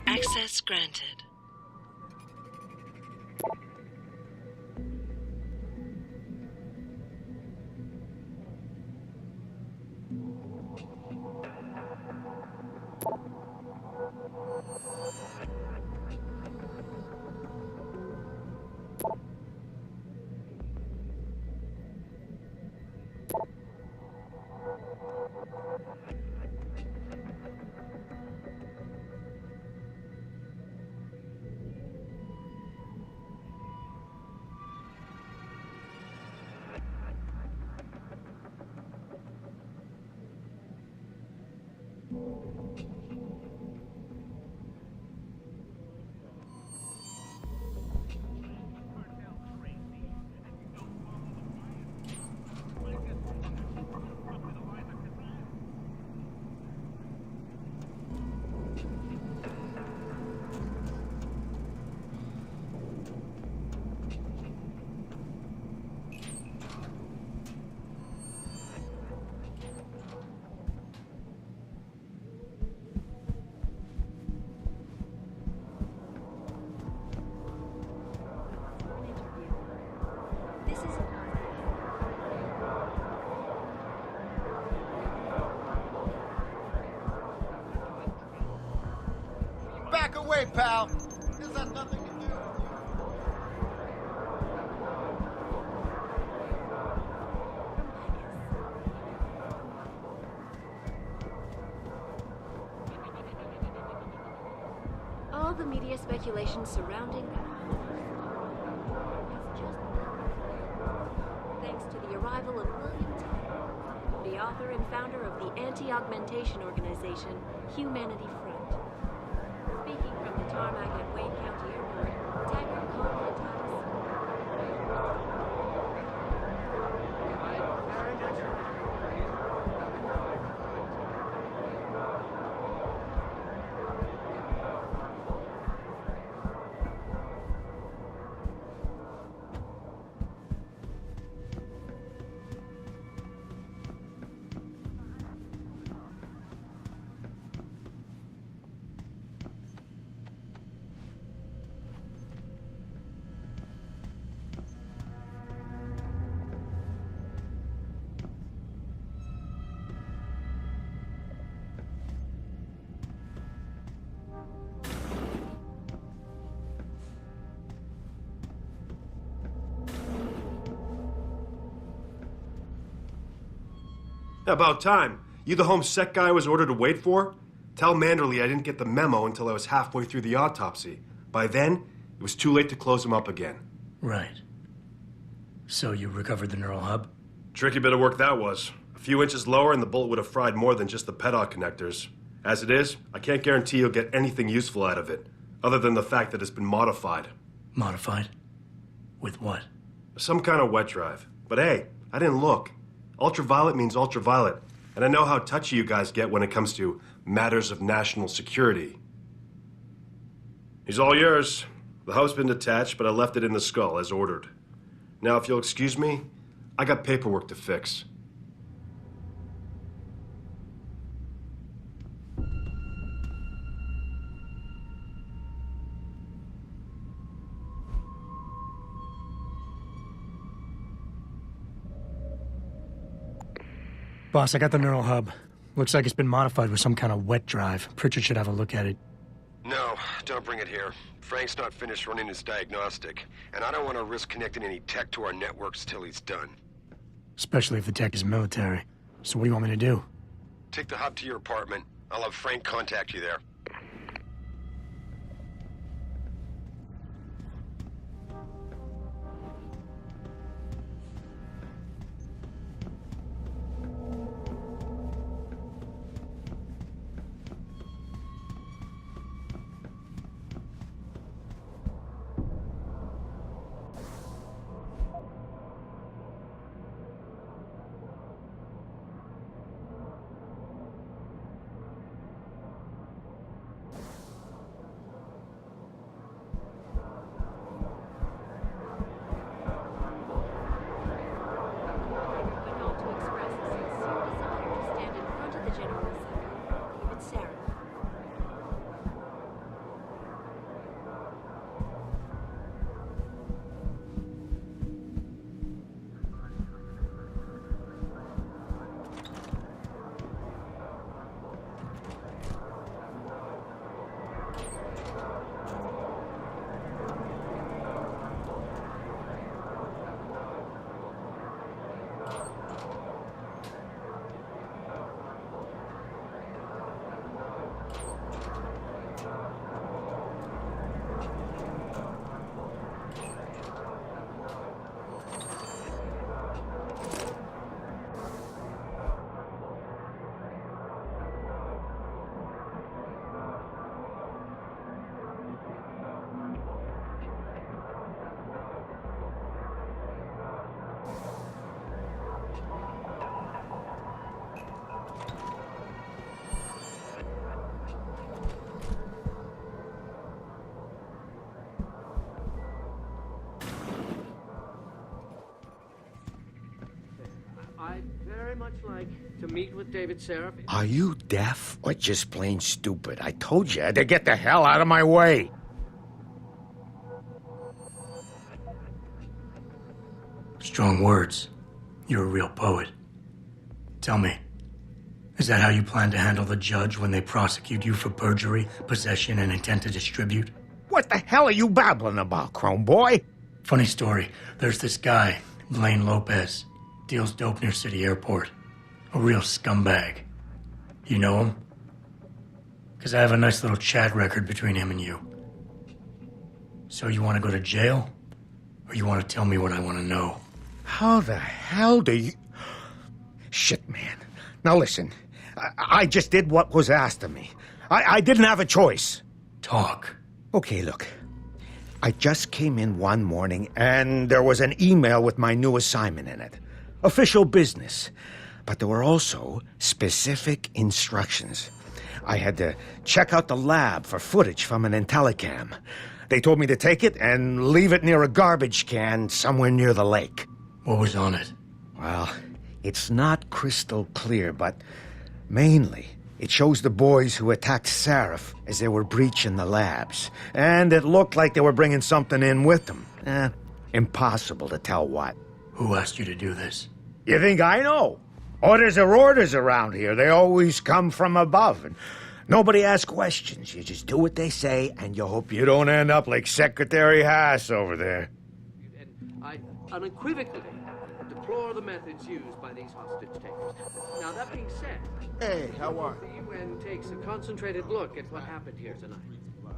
Access granted. Back away, pal. This has nothing to do with you. All the media speculation surrounding that thanks to the arrival of William Taggart, the author and founder of the anti-augmentation organization Humanity Front. Speaking from the tarmac at Wayne County Airport, Taggart called the attacks. About time. You the home sec guy I was ordered to wait for? Tell Manderley I didn't get the memo until I was halfway through the autopsy. By then, it was too late to close him up again. Right. So you recovered the neural hub? Tricky bit of work that was. A few inches lower and the bullet would have fried more than just the pedal connectors. As it is, I can't guarantee you'll get anything useful out of it, other than the fact that it's been modified. Modified? With what? Some kind of wet drive. But hey, I didn't look. Ultraviolet means ultraviolet, and I know how touchy you guys get when it comes to matters of national security. He's all yours. The hub's been detached, but I left it in the skull as ordered. Now, if you'll excuse me, I got paperwork to fix. Boss, I got the neural hub. Looks like it's been modified with some kind of wet drive. Pritchard should have a look at it. No, don't bring it here. Frank's not finished running his diagnostic, and I don't want to risk connecting any tech to our networks till he's done. Especially if the tech is military. So what do you want me to do? Take the hub to your apartment. I'll have Frank contact you there. much like to meet with David Seraph? Are you deaf or just plain stupid? I told you to get the hell out of my way. Strong words. You're a real poet. Tell me, is that how you plan to handle the judge when they prosecute you for perjury, possession, and intent to distribute? What the hell are you babbling about, Chrome Boy? Funny story. There's this guy, Blaine Lopez. Deals dope near City Airport. A real scumbag. You know him? Because I have a nice little chat record between him and you. So you want to go to jail? Or you want to tell me what I want to know? How the hell do you... Shit, man. Now listen, I just did what was asked of me. I didn't have a choice. Talk. Okay, look. I just came in one morning and there was an email with my new assignment in it. Official business. But there were also specific instructions. I had to check out the lab for footage from an Intellicam. They told me to take it and leave it near a garbage can somewhere near the lake. What was on it? Well, it's not crystal clear, but mainly it shows the boys who attacked Seraph as they were breaching the labs. And it looked like they were bringing something in with them. Impossible to tell what. Who asked you to do this? You think I know? Orders are orders around here. They always come from above. And nobody asks questions. You just do what they say, and you hope you don't end up like Secretary Haas over there. And I unequivocally deplore the methods used by these hostage takers. Now, that being said... Hey, how are you? The UN takes a concentrated look at what happened here tonight.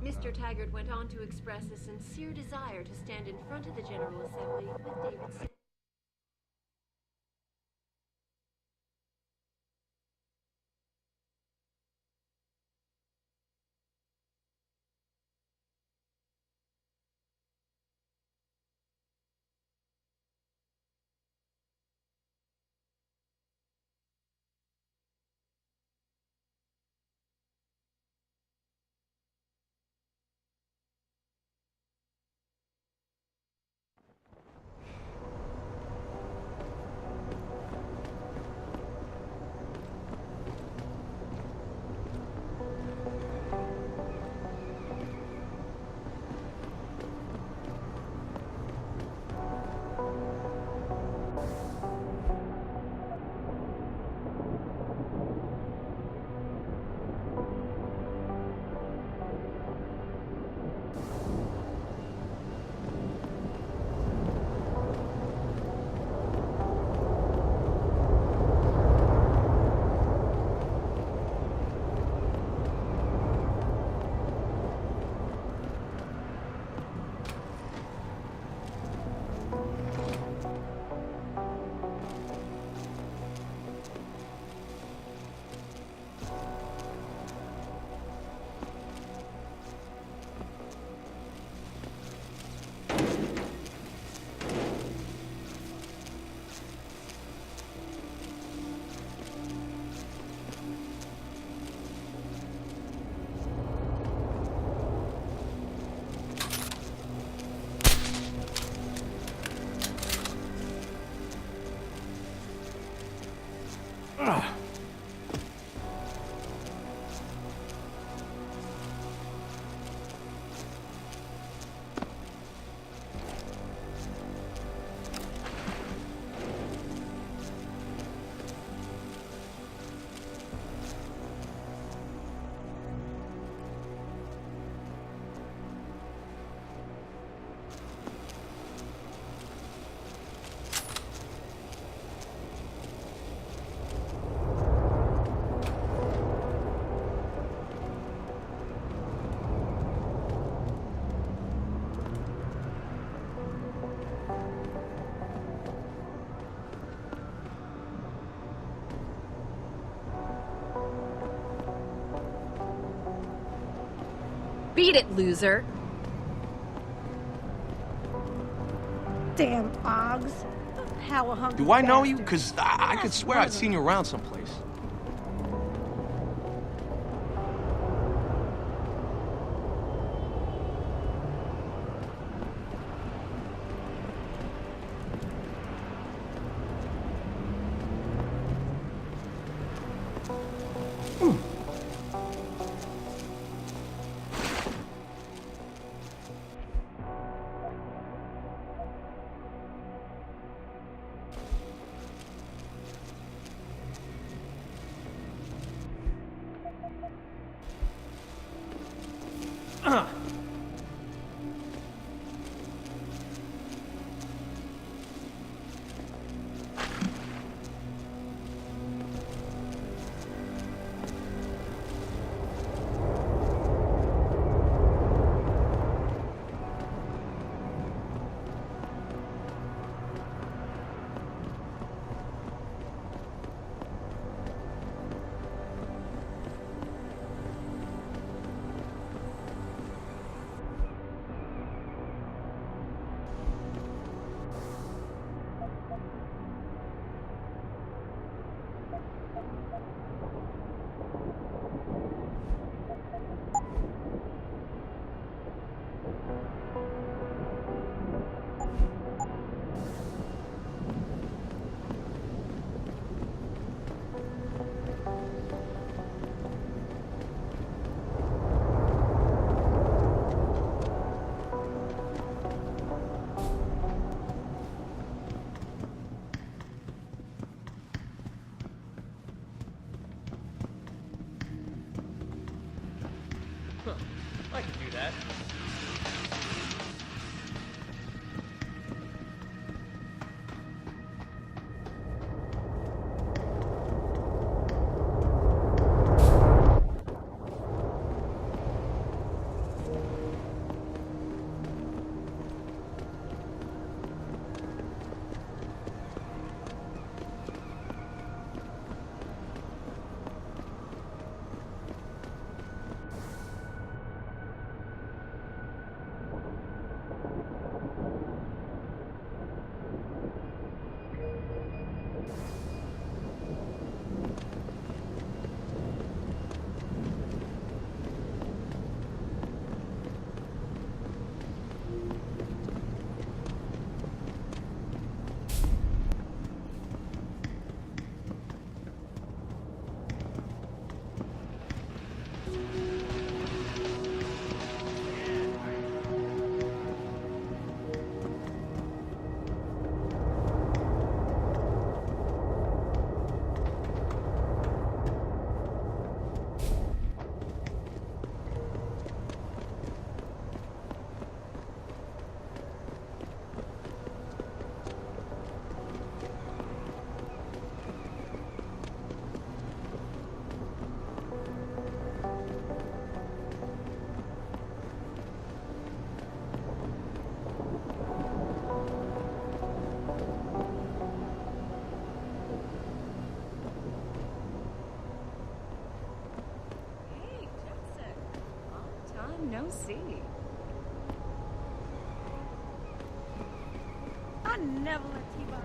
Mr. Taggart went on to express a sincere desire to stand in front of the General Assembly with David Seraph. Beat it, loser. Damn Oggs. Power hungry. Do I know you? bastard. Because I could swear I'd seen you around someplace. I can do that. No see. I never let T-Bar.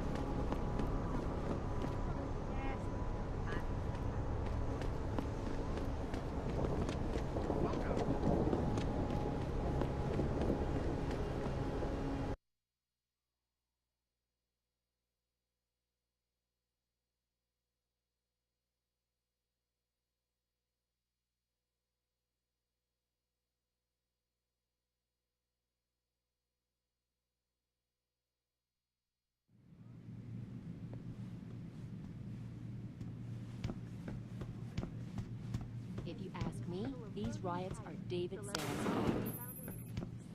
If you ask me, these riots are David Sam's fault.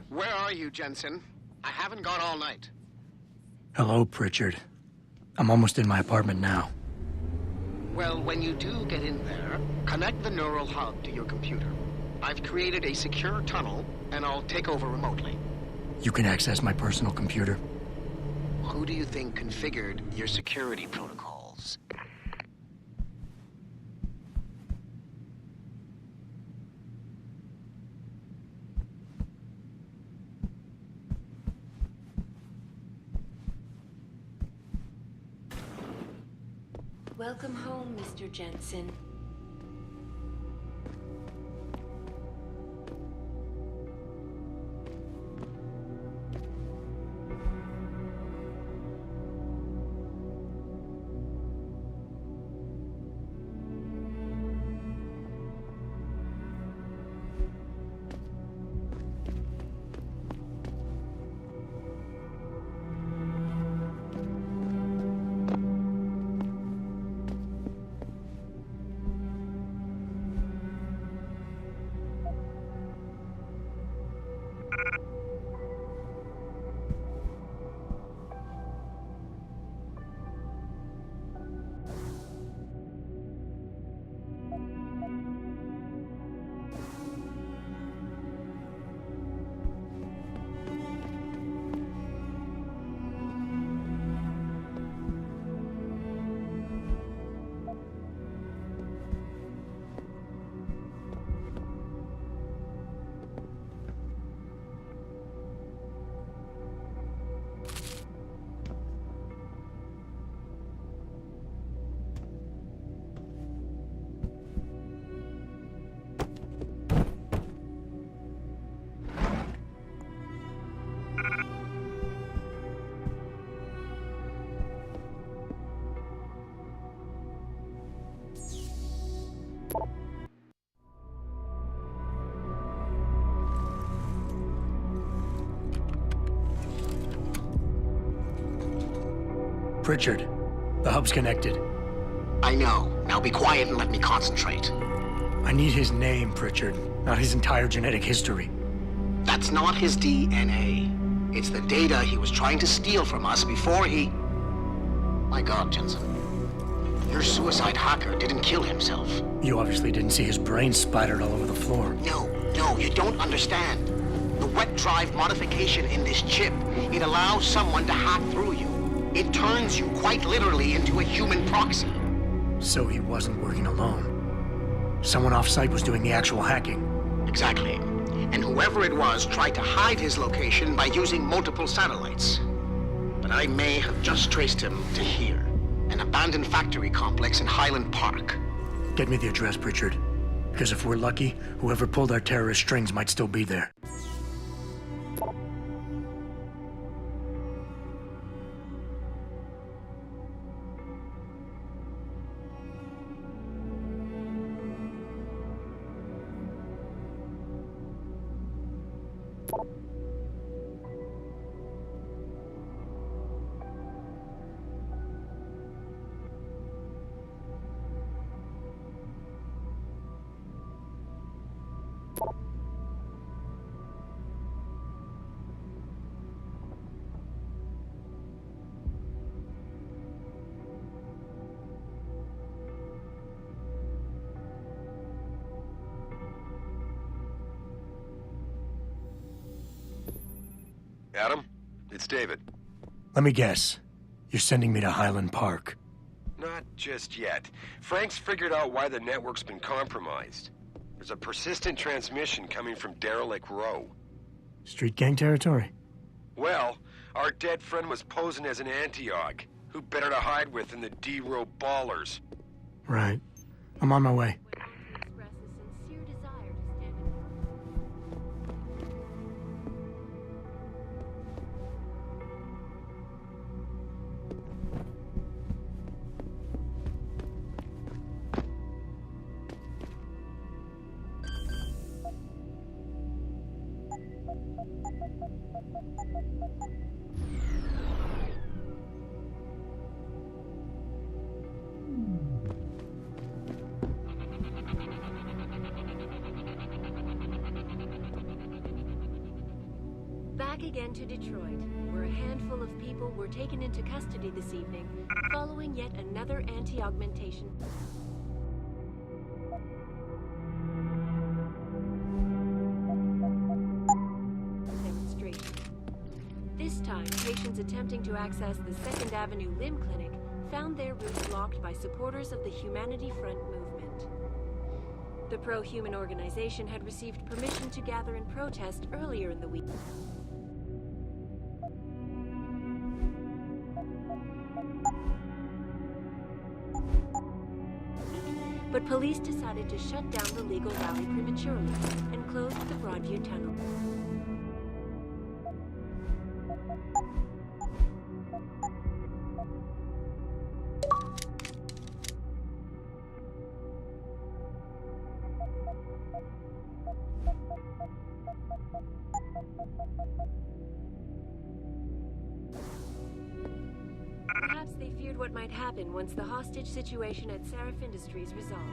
Where are you, Jensen? I haven't gone all night. Hello, Pritchard. I'm almost in my apartment now. Well, when you do get in there, connect the neural hub to your computer. I've created a secure tunnel, and I'll take over remotely. You can access my personal computer. Who do you think configured your security protocols? Welcome home, Mr. Jensen. Pritchard, the hub's connected. I know. Now be quiet and let me concentrate. I need his name, Pritchard, not his entire genetic history. That's not his DNA. It's the data he was trying to steal from us before he... My God, Jensen. Your suicide hacker didn't kill himself. You obviously didn't see his brain splattered all over the floor. No, you don't understand. The wet drive modification in this chip, it allows someone to hack through you. It turns you quite literally into a human proxy. So he wasn't working alone. Someone off-site was doing the actual hacking. Exactly. And whoever it was tried to hide his location by using multiple satellites. But I may have just traced him to here, an abandoned factory complex in Highland Park. Get me the address, Pritchard. Because if we're lucky, whoever pulled our terrorist strings might still be there. Adam, it's David. Let me guess. You're sending me to Highland Park. Not just yet. Frank's figured out why the network's been compromised. There's a persistent transmission coming from Derelict Row. Street gang territory? Well, our dead friend was posing as an anti-aug. Who better to hide with than the D-Row ballers? Right. I'm on my way. Back again to Detroit, where a handful of people were taken into custody this evening, following yet another anti-augmentation demonstration. This time, patients attempting to access the 2nd Avenue Limb Clinic found their route blocked by supporters of the Humanity Front movement. The pro-human organization had received permission to gather in protest earlier in the week. But police decided to shut down the legal rally prematurely and closed the Broadview Tunnel. Perhaps they feared what might happen once the hostage situation at Seraph Industries resolved.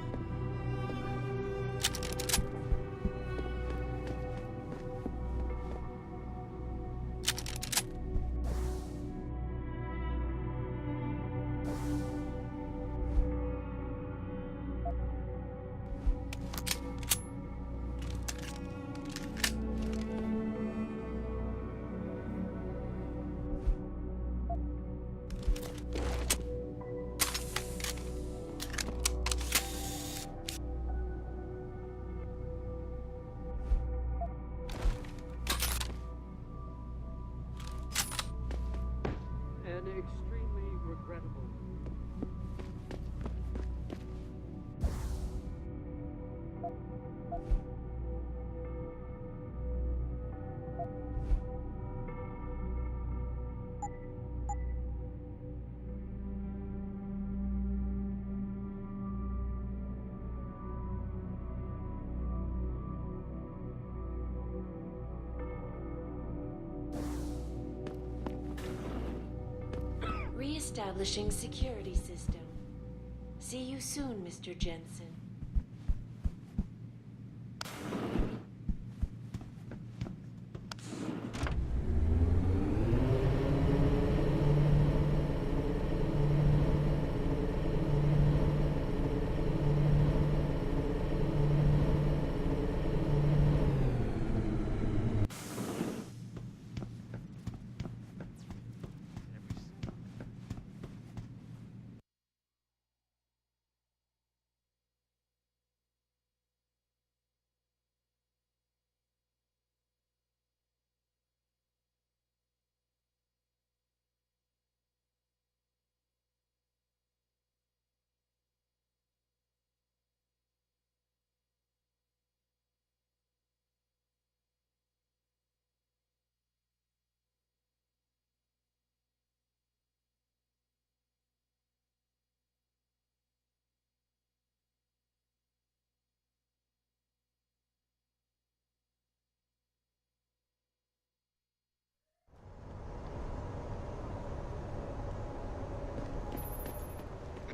Establishing security system. See you soon, Mr. Jensen.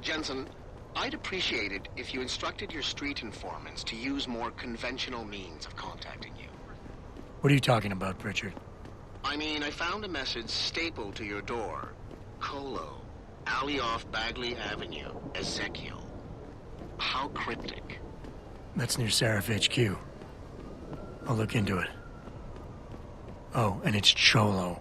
Jensen, I'd appreciate it if you instructed your street informants to use more conventional means of contacting you. What are you talking about, Pritchard? I mean, I found a message stapled to your door. Colo, alley off Bagley Avenue, Ezekiel. How cryptic. That's near Seraph HQ. I'll look into it. Oh, and it's Cholo.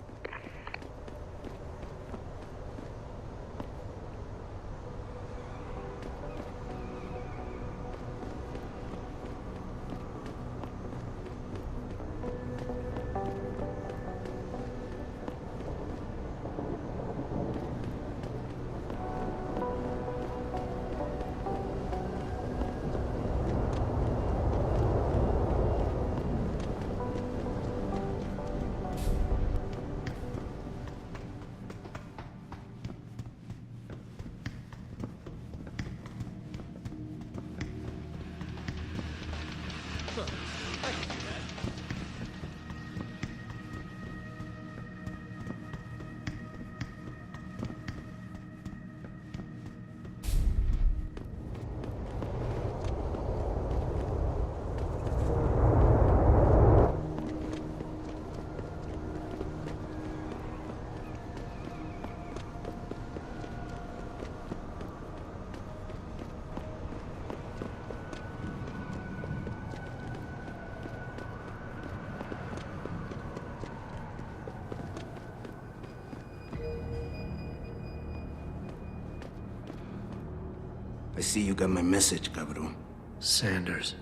I see you got my message, cabrón. Sanders.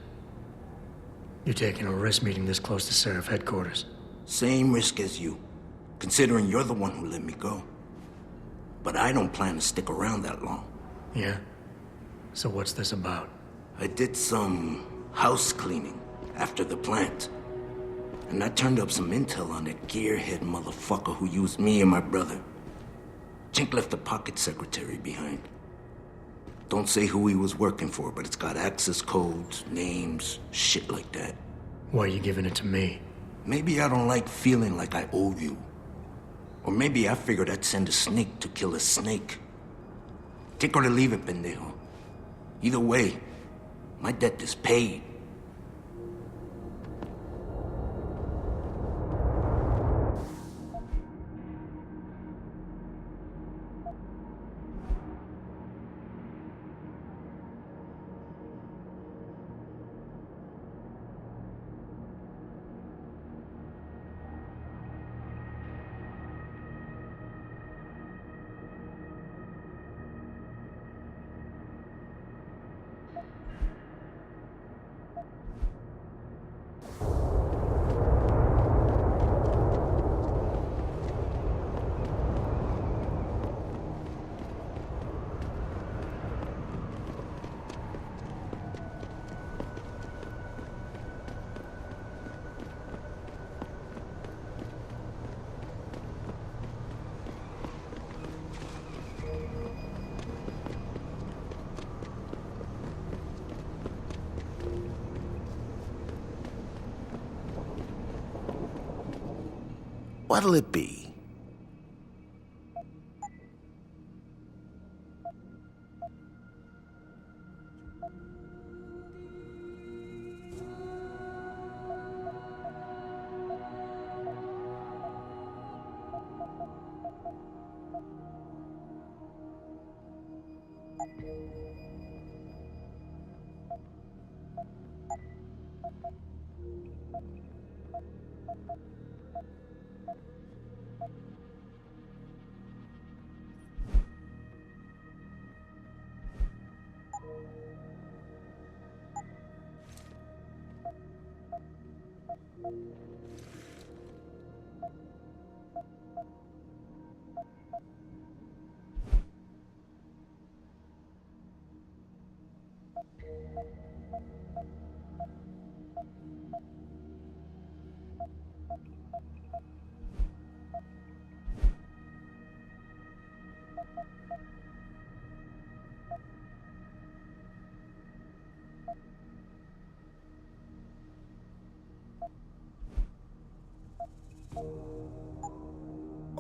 You're taking a risk meeting this close to Seraph headquarters. Same risk as you, considering you're the one who let me go. But I don't plan to stick around that long. Yeah? So what's this about? I did some house cleaning after the plant. And I turned up some intel on that gearhead motherfucker who used me and my brother. Chink left a pocket secretary behind. Don't say who he was working for, but it's got access codes, names, shit like that. Why are you giving it to me? Maybe I don't like feeling like I owe you. Or maybe I figured I'd send a snake to kill a snake. Take or leave it, pendejo. Either way, my debt is paid. What'll it be?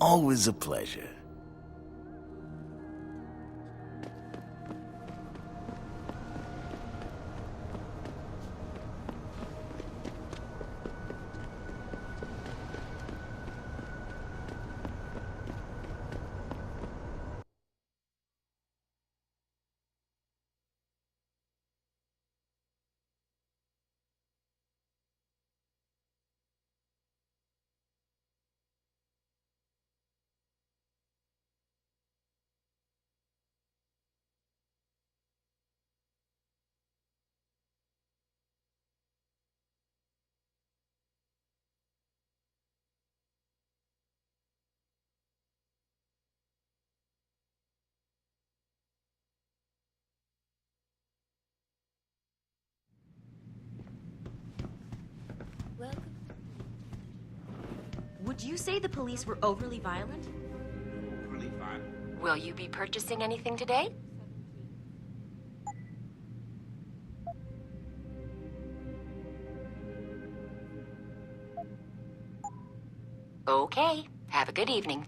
Always a pleasure. Welcome. Would you say the police were overly violent? Overly violent? Will you be purchasing anything today? Okay. Have a good evening.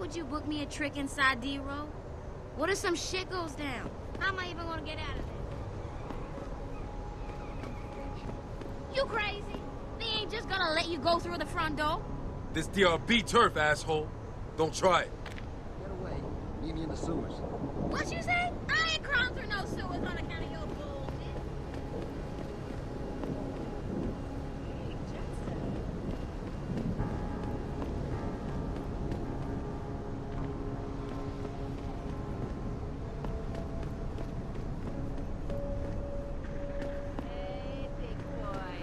would you book me a trick inside D-Row? What if some shit goes down? How am I even gonna get out of there? You crazy? They ain't just gonna let you go through the front door? This DRB turf, asshole. Don't try it. Get away. Meet me in the sewers. What you say? I ain't crawling through no sewers on account of your bullshit. Hey, big boy.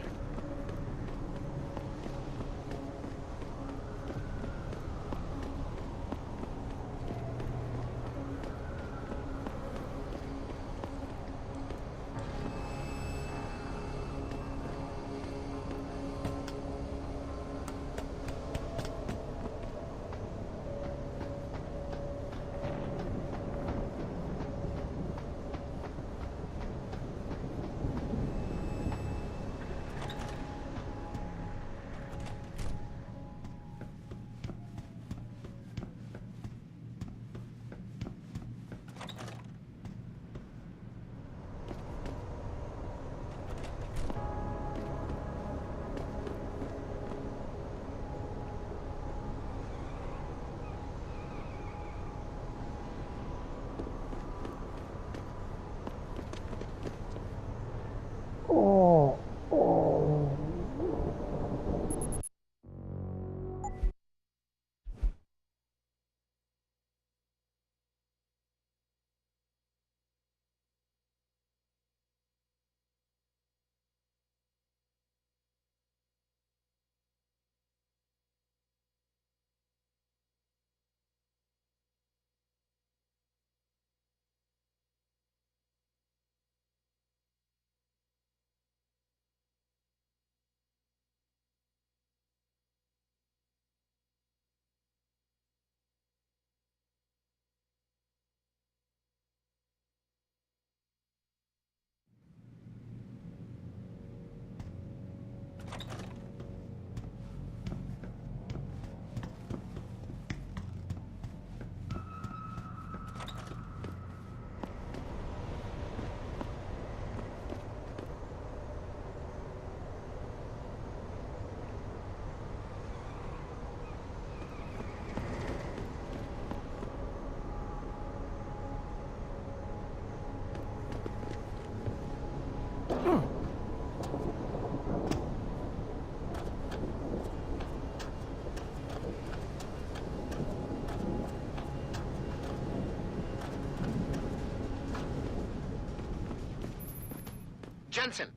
Jensen,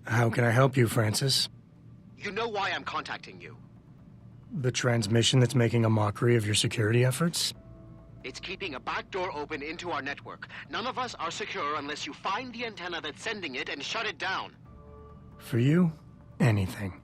How can I help you, Francis? you know why I'm contacting you. The transmission that's making a mockery of your security efforts? It's keeping a back door open into our network. None of us are secure unless you find the antenna that's sending it and shut it down. For you, anything.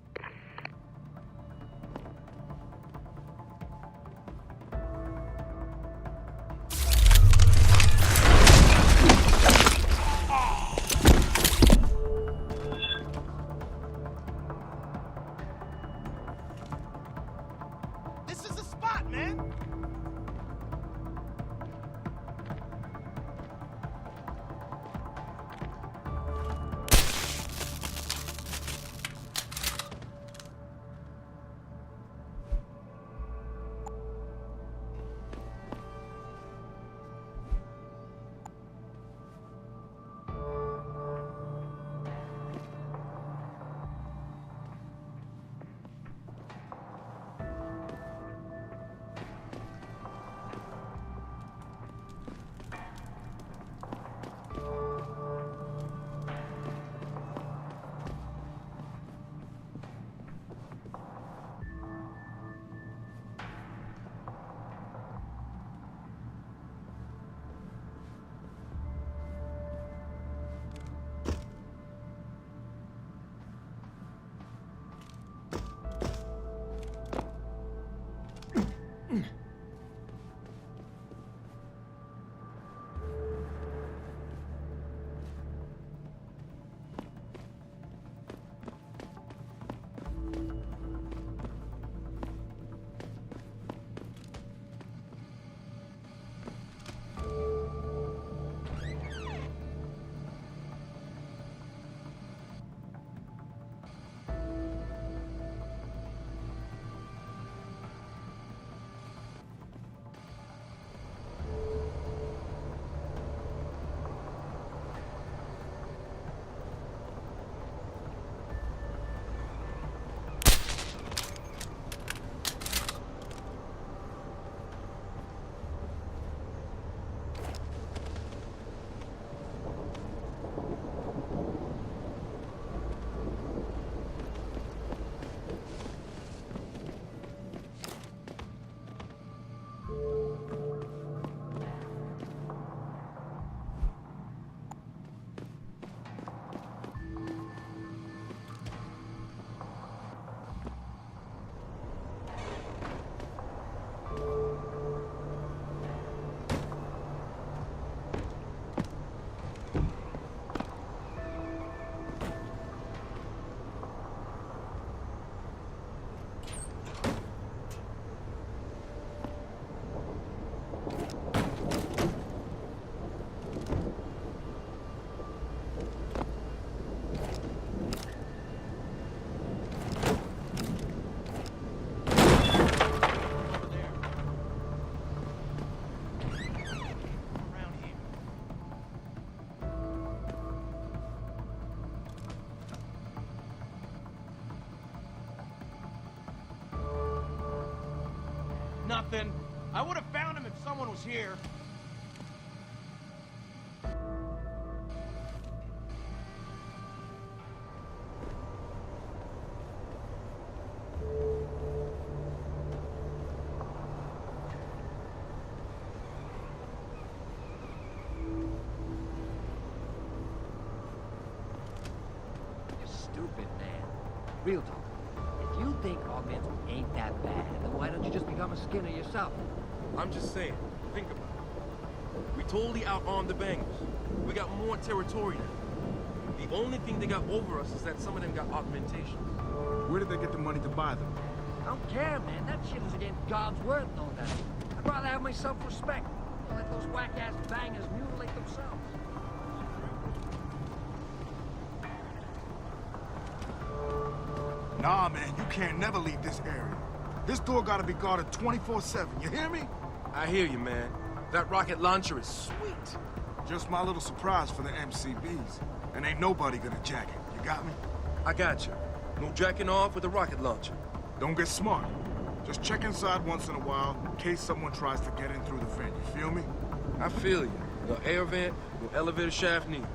This is the spot, man! nothing. I would have found him if someone was here. You're stupid, man. Real talk. If you think augmenting ain't that bad, then why don't you just become a Skinner yourself? I'm just saying, think about it. We totally outarmed the bangers. We got more territory now. The only thing they got over us is that some of them got augmentations. Where did they get the money to buy them? I don't care, man. That shit is against God's word, no that. I'd rather have my self-respect. Don't let those whack-ass bangers mutilate themselves. Nah, man, you can't never leave this area. This door gotta be guarded 24/7, you hear me? I hear you, man. That rocket launcher is sweet. Just my little surprise for the MCBs. And ain't nobody gonna jack it. You got me? I got you. No jacking off with a rocket launcher. Don't get smart. Just check inside once in a while in case someone tries to get in through the vent. You feel me? I feel you. No air vent, no elevator shaft neither.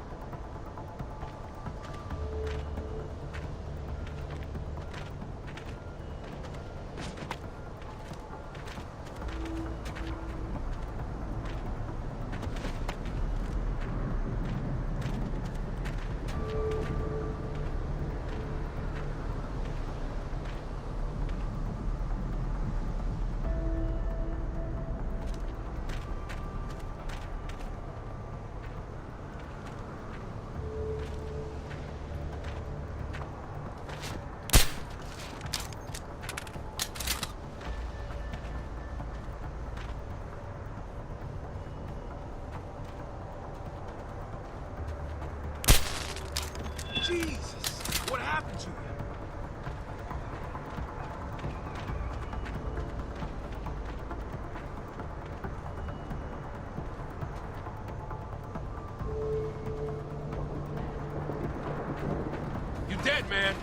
Jesus! What happened to you? You dead, man.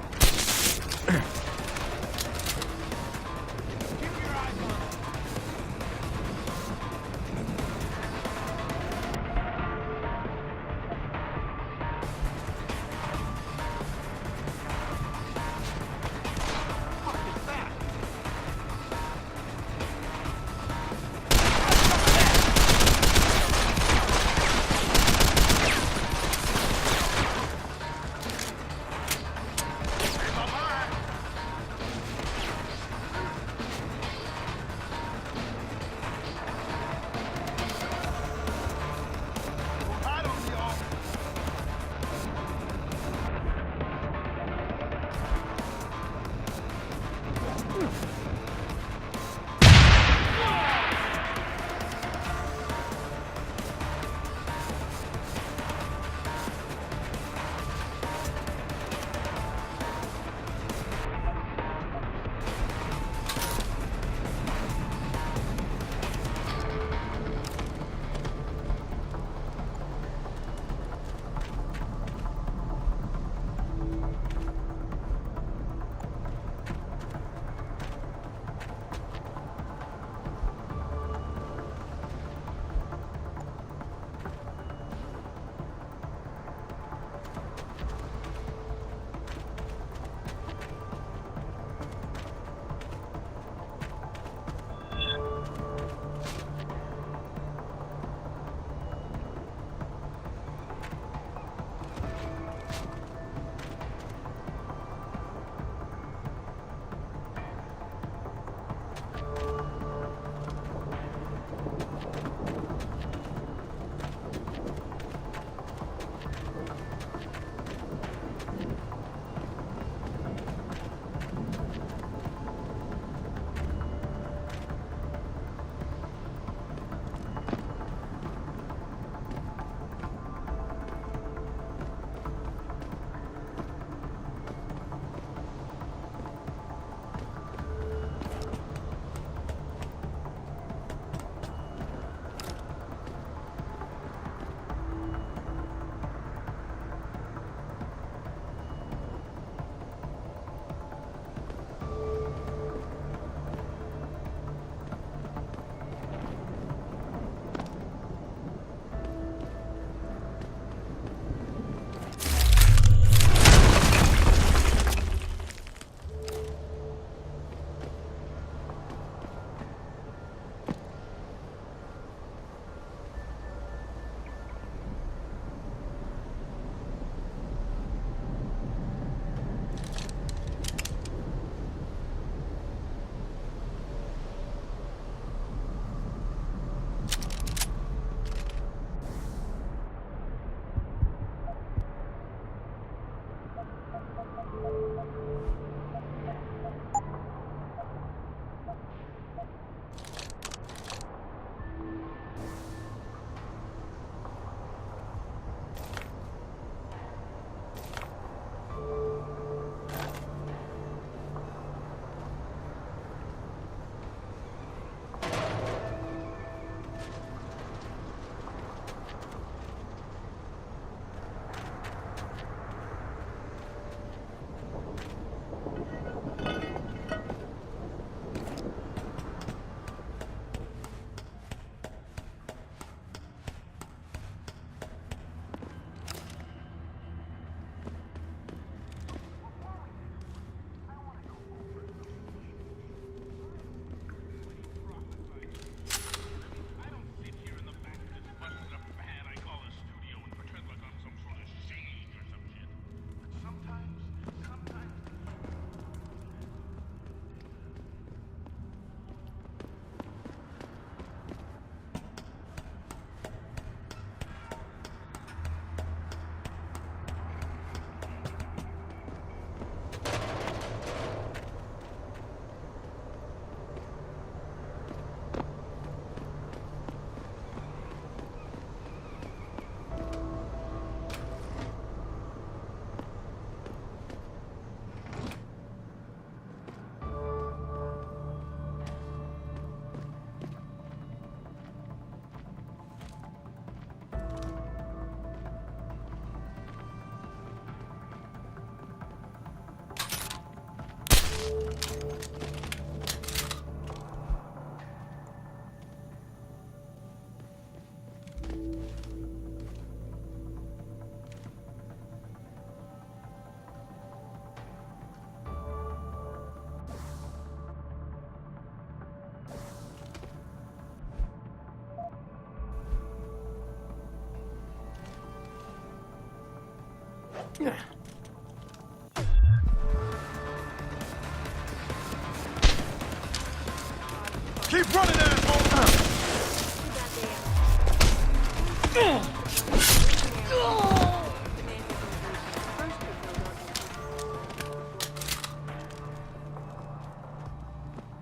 Keep running, asshole!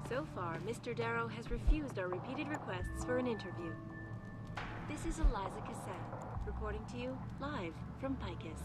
So far, Mr. Darrow has refused our repeated requests for an interview. This is Eliza Cassett, reporting to you live from Picus.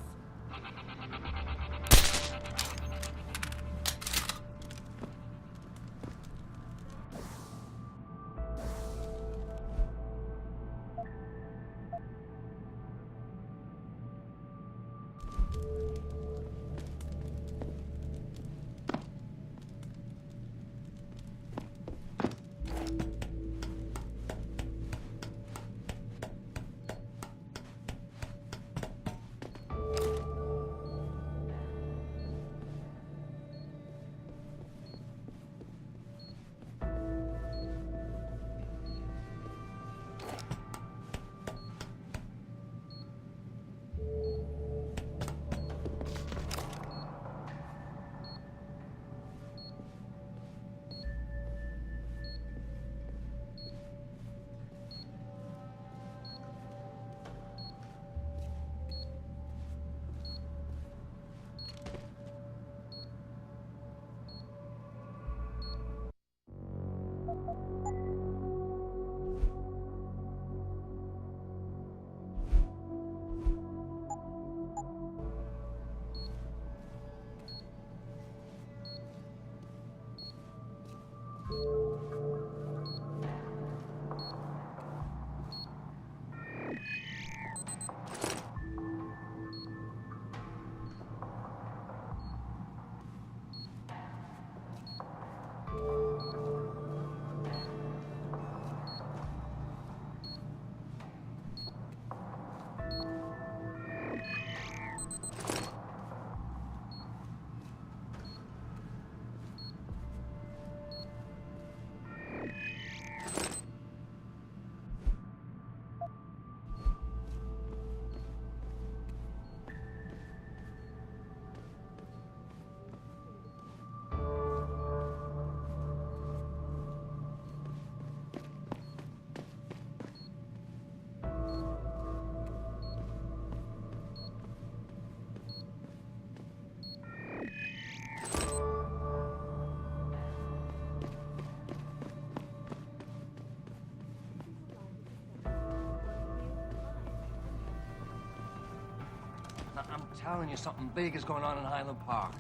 I'm telling you, something big is going on in Highland Park.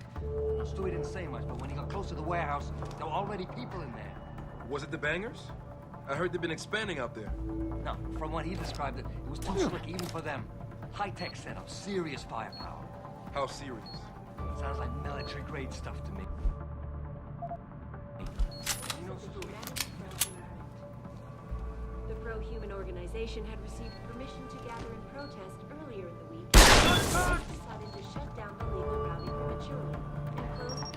Stewie didn't say much, but when he got close to the warehouse, there were already people in there. Was it the bangers? I heard they've been expanding out there. No, from what he described, it was too slick even for them. High-tech setup, serious firepower. How serious? Sounds like military-grade stuff to me. You know, Stewie. The pro-human organization had received permission to gather in protest earlier in the week. They decided to shut down the legal rally prematurely and close the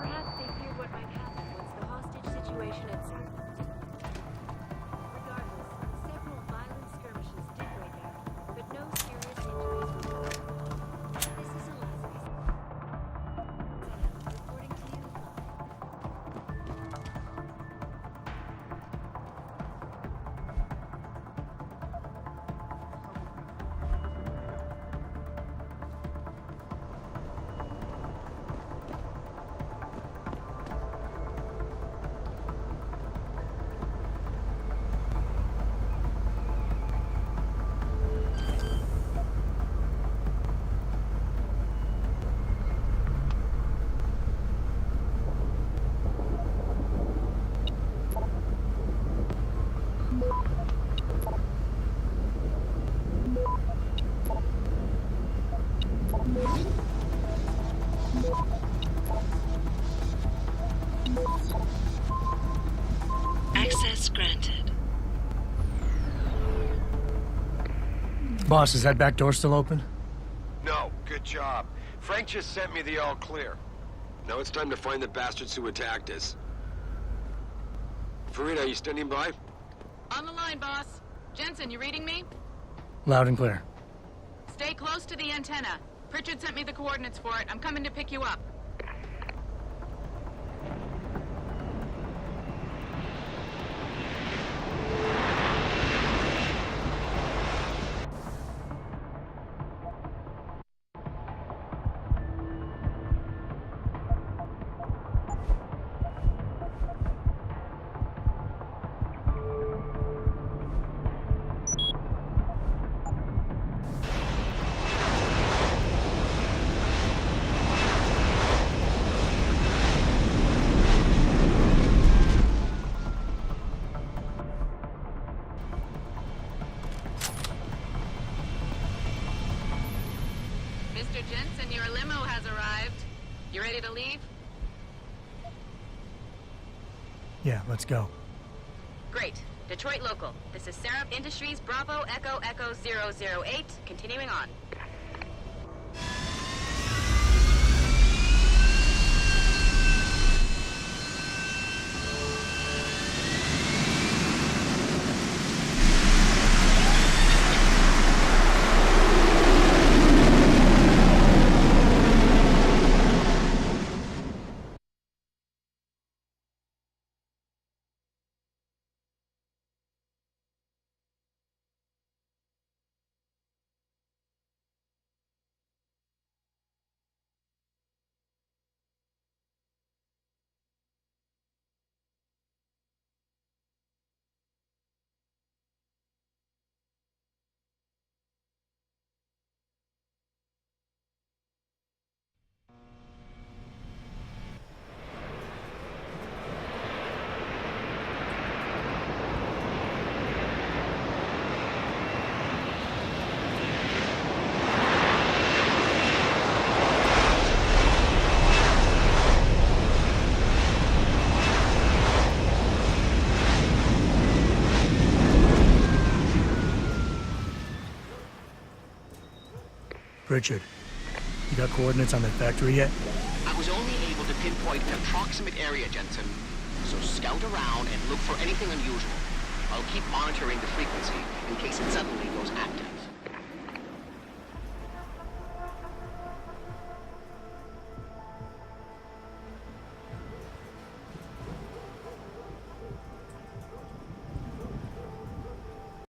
Perhaps they feared what might happen once the hostage situation had settled. Regardless, several violent skirmishes did break out, but no serious injuries were reported. This is Eliza reporting to you live. Access granted. Boss, is that back door still open? No, good job. Frank just sent me the all clear. Now it's time to find the bastards who attacked us. Farida, are you standing by? On the line, boss. Jensen, you reading me? Loud and clear. Stay close to the antenna. Pritchard sent me the coordinates for it. I'm coming to pick you up. Mr. Jensen, your limo has arrived. You ready to leave? Yeah, let's go. Great. Detroit local. This is Sarah Industries Bravo Echo Echo 008. Continuing on. Richard, you got coordinates on that factory yet? I was only able to pinpoint an approximate area, Jensen. So scout around and look for anything unusual. I'll keep monitoring the frequency in case it suddenly goes active.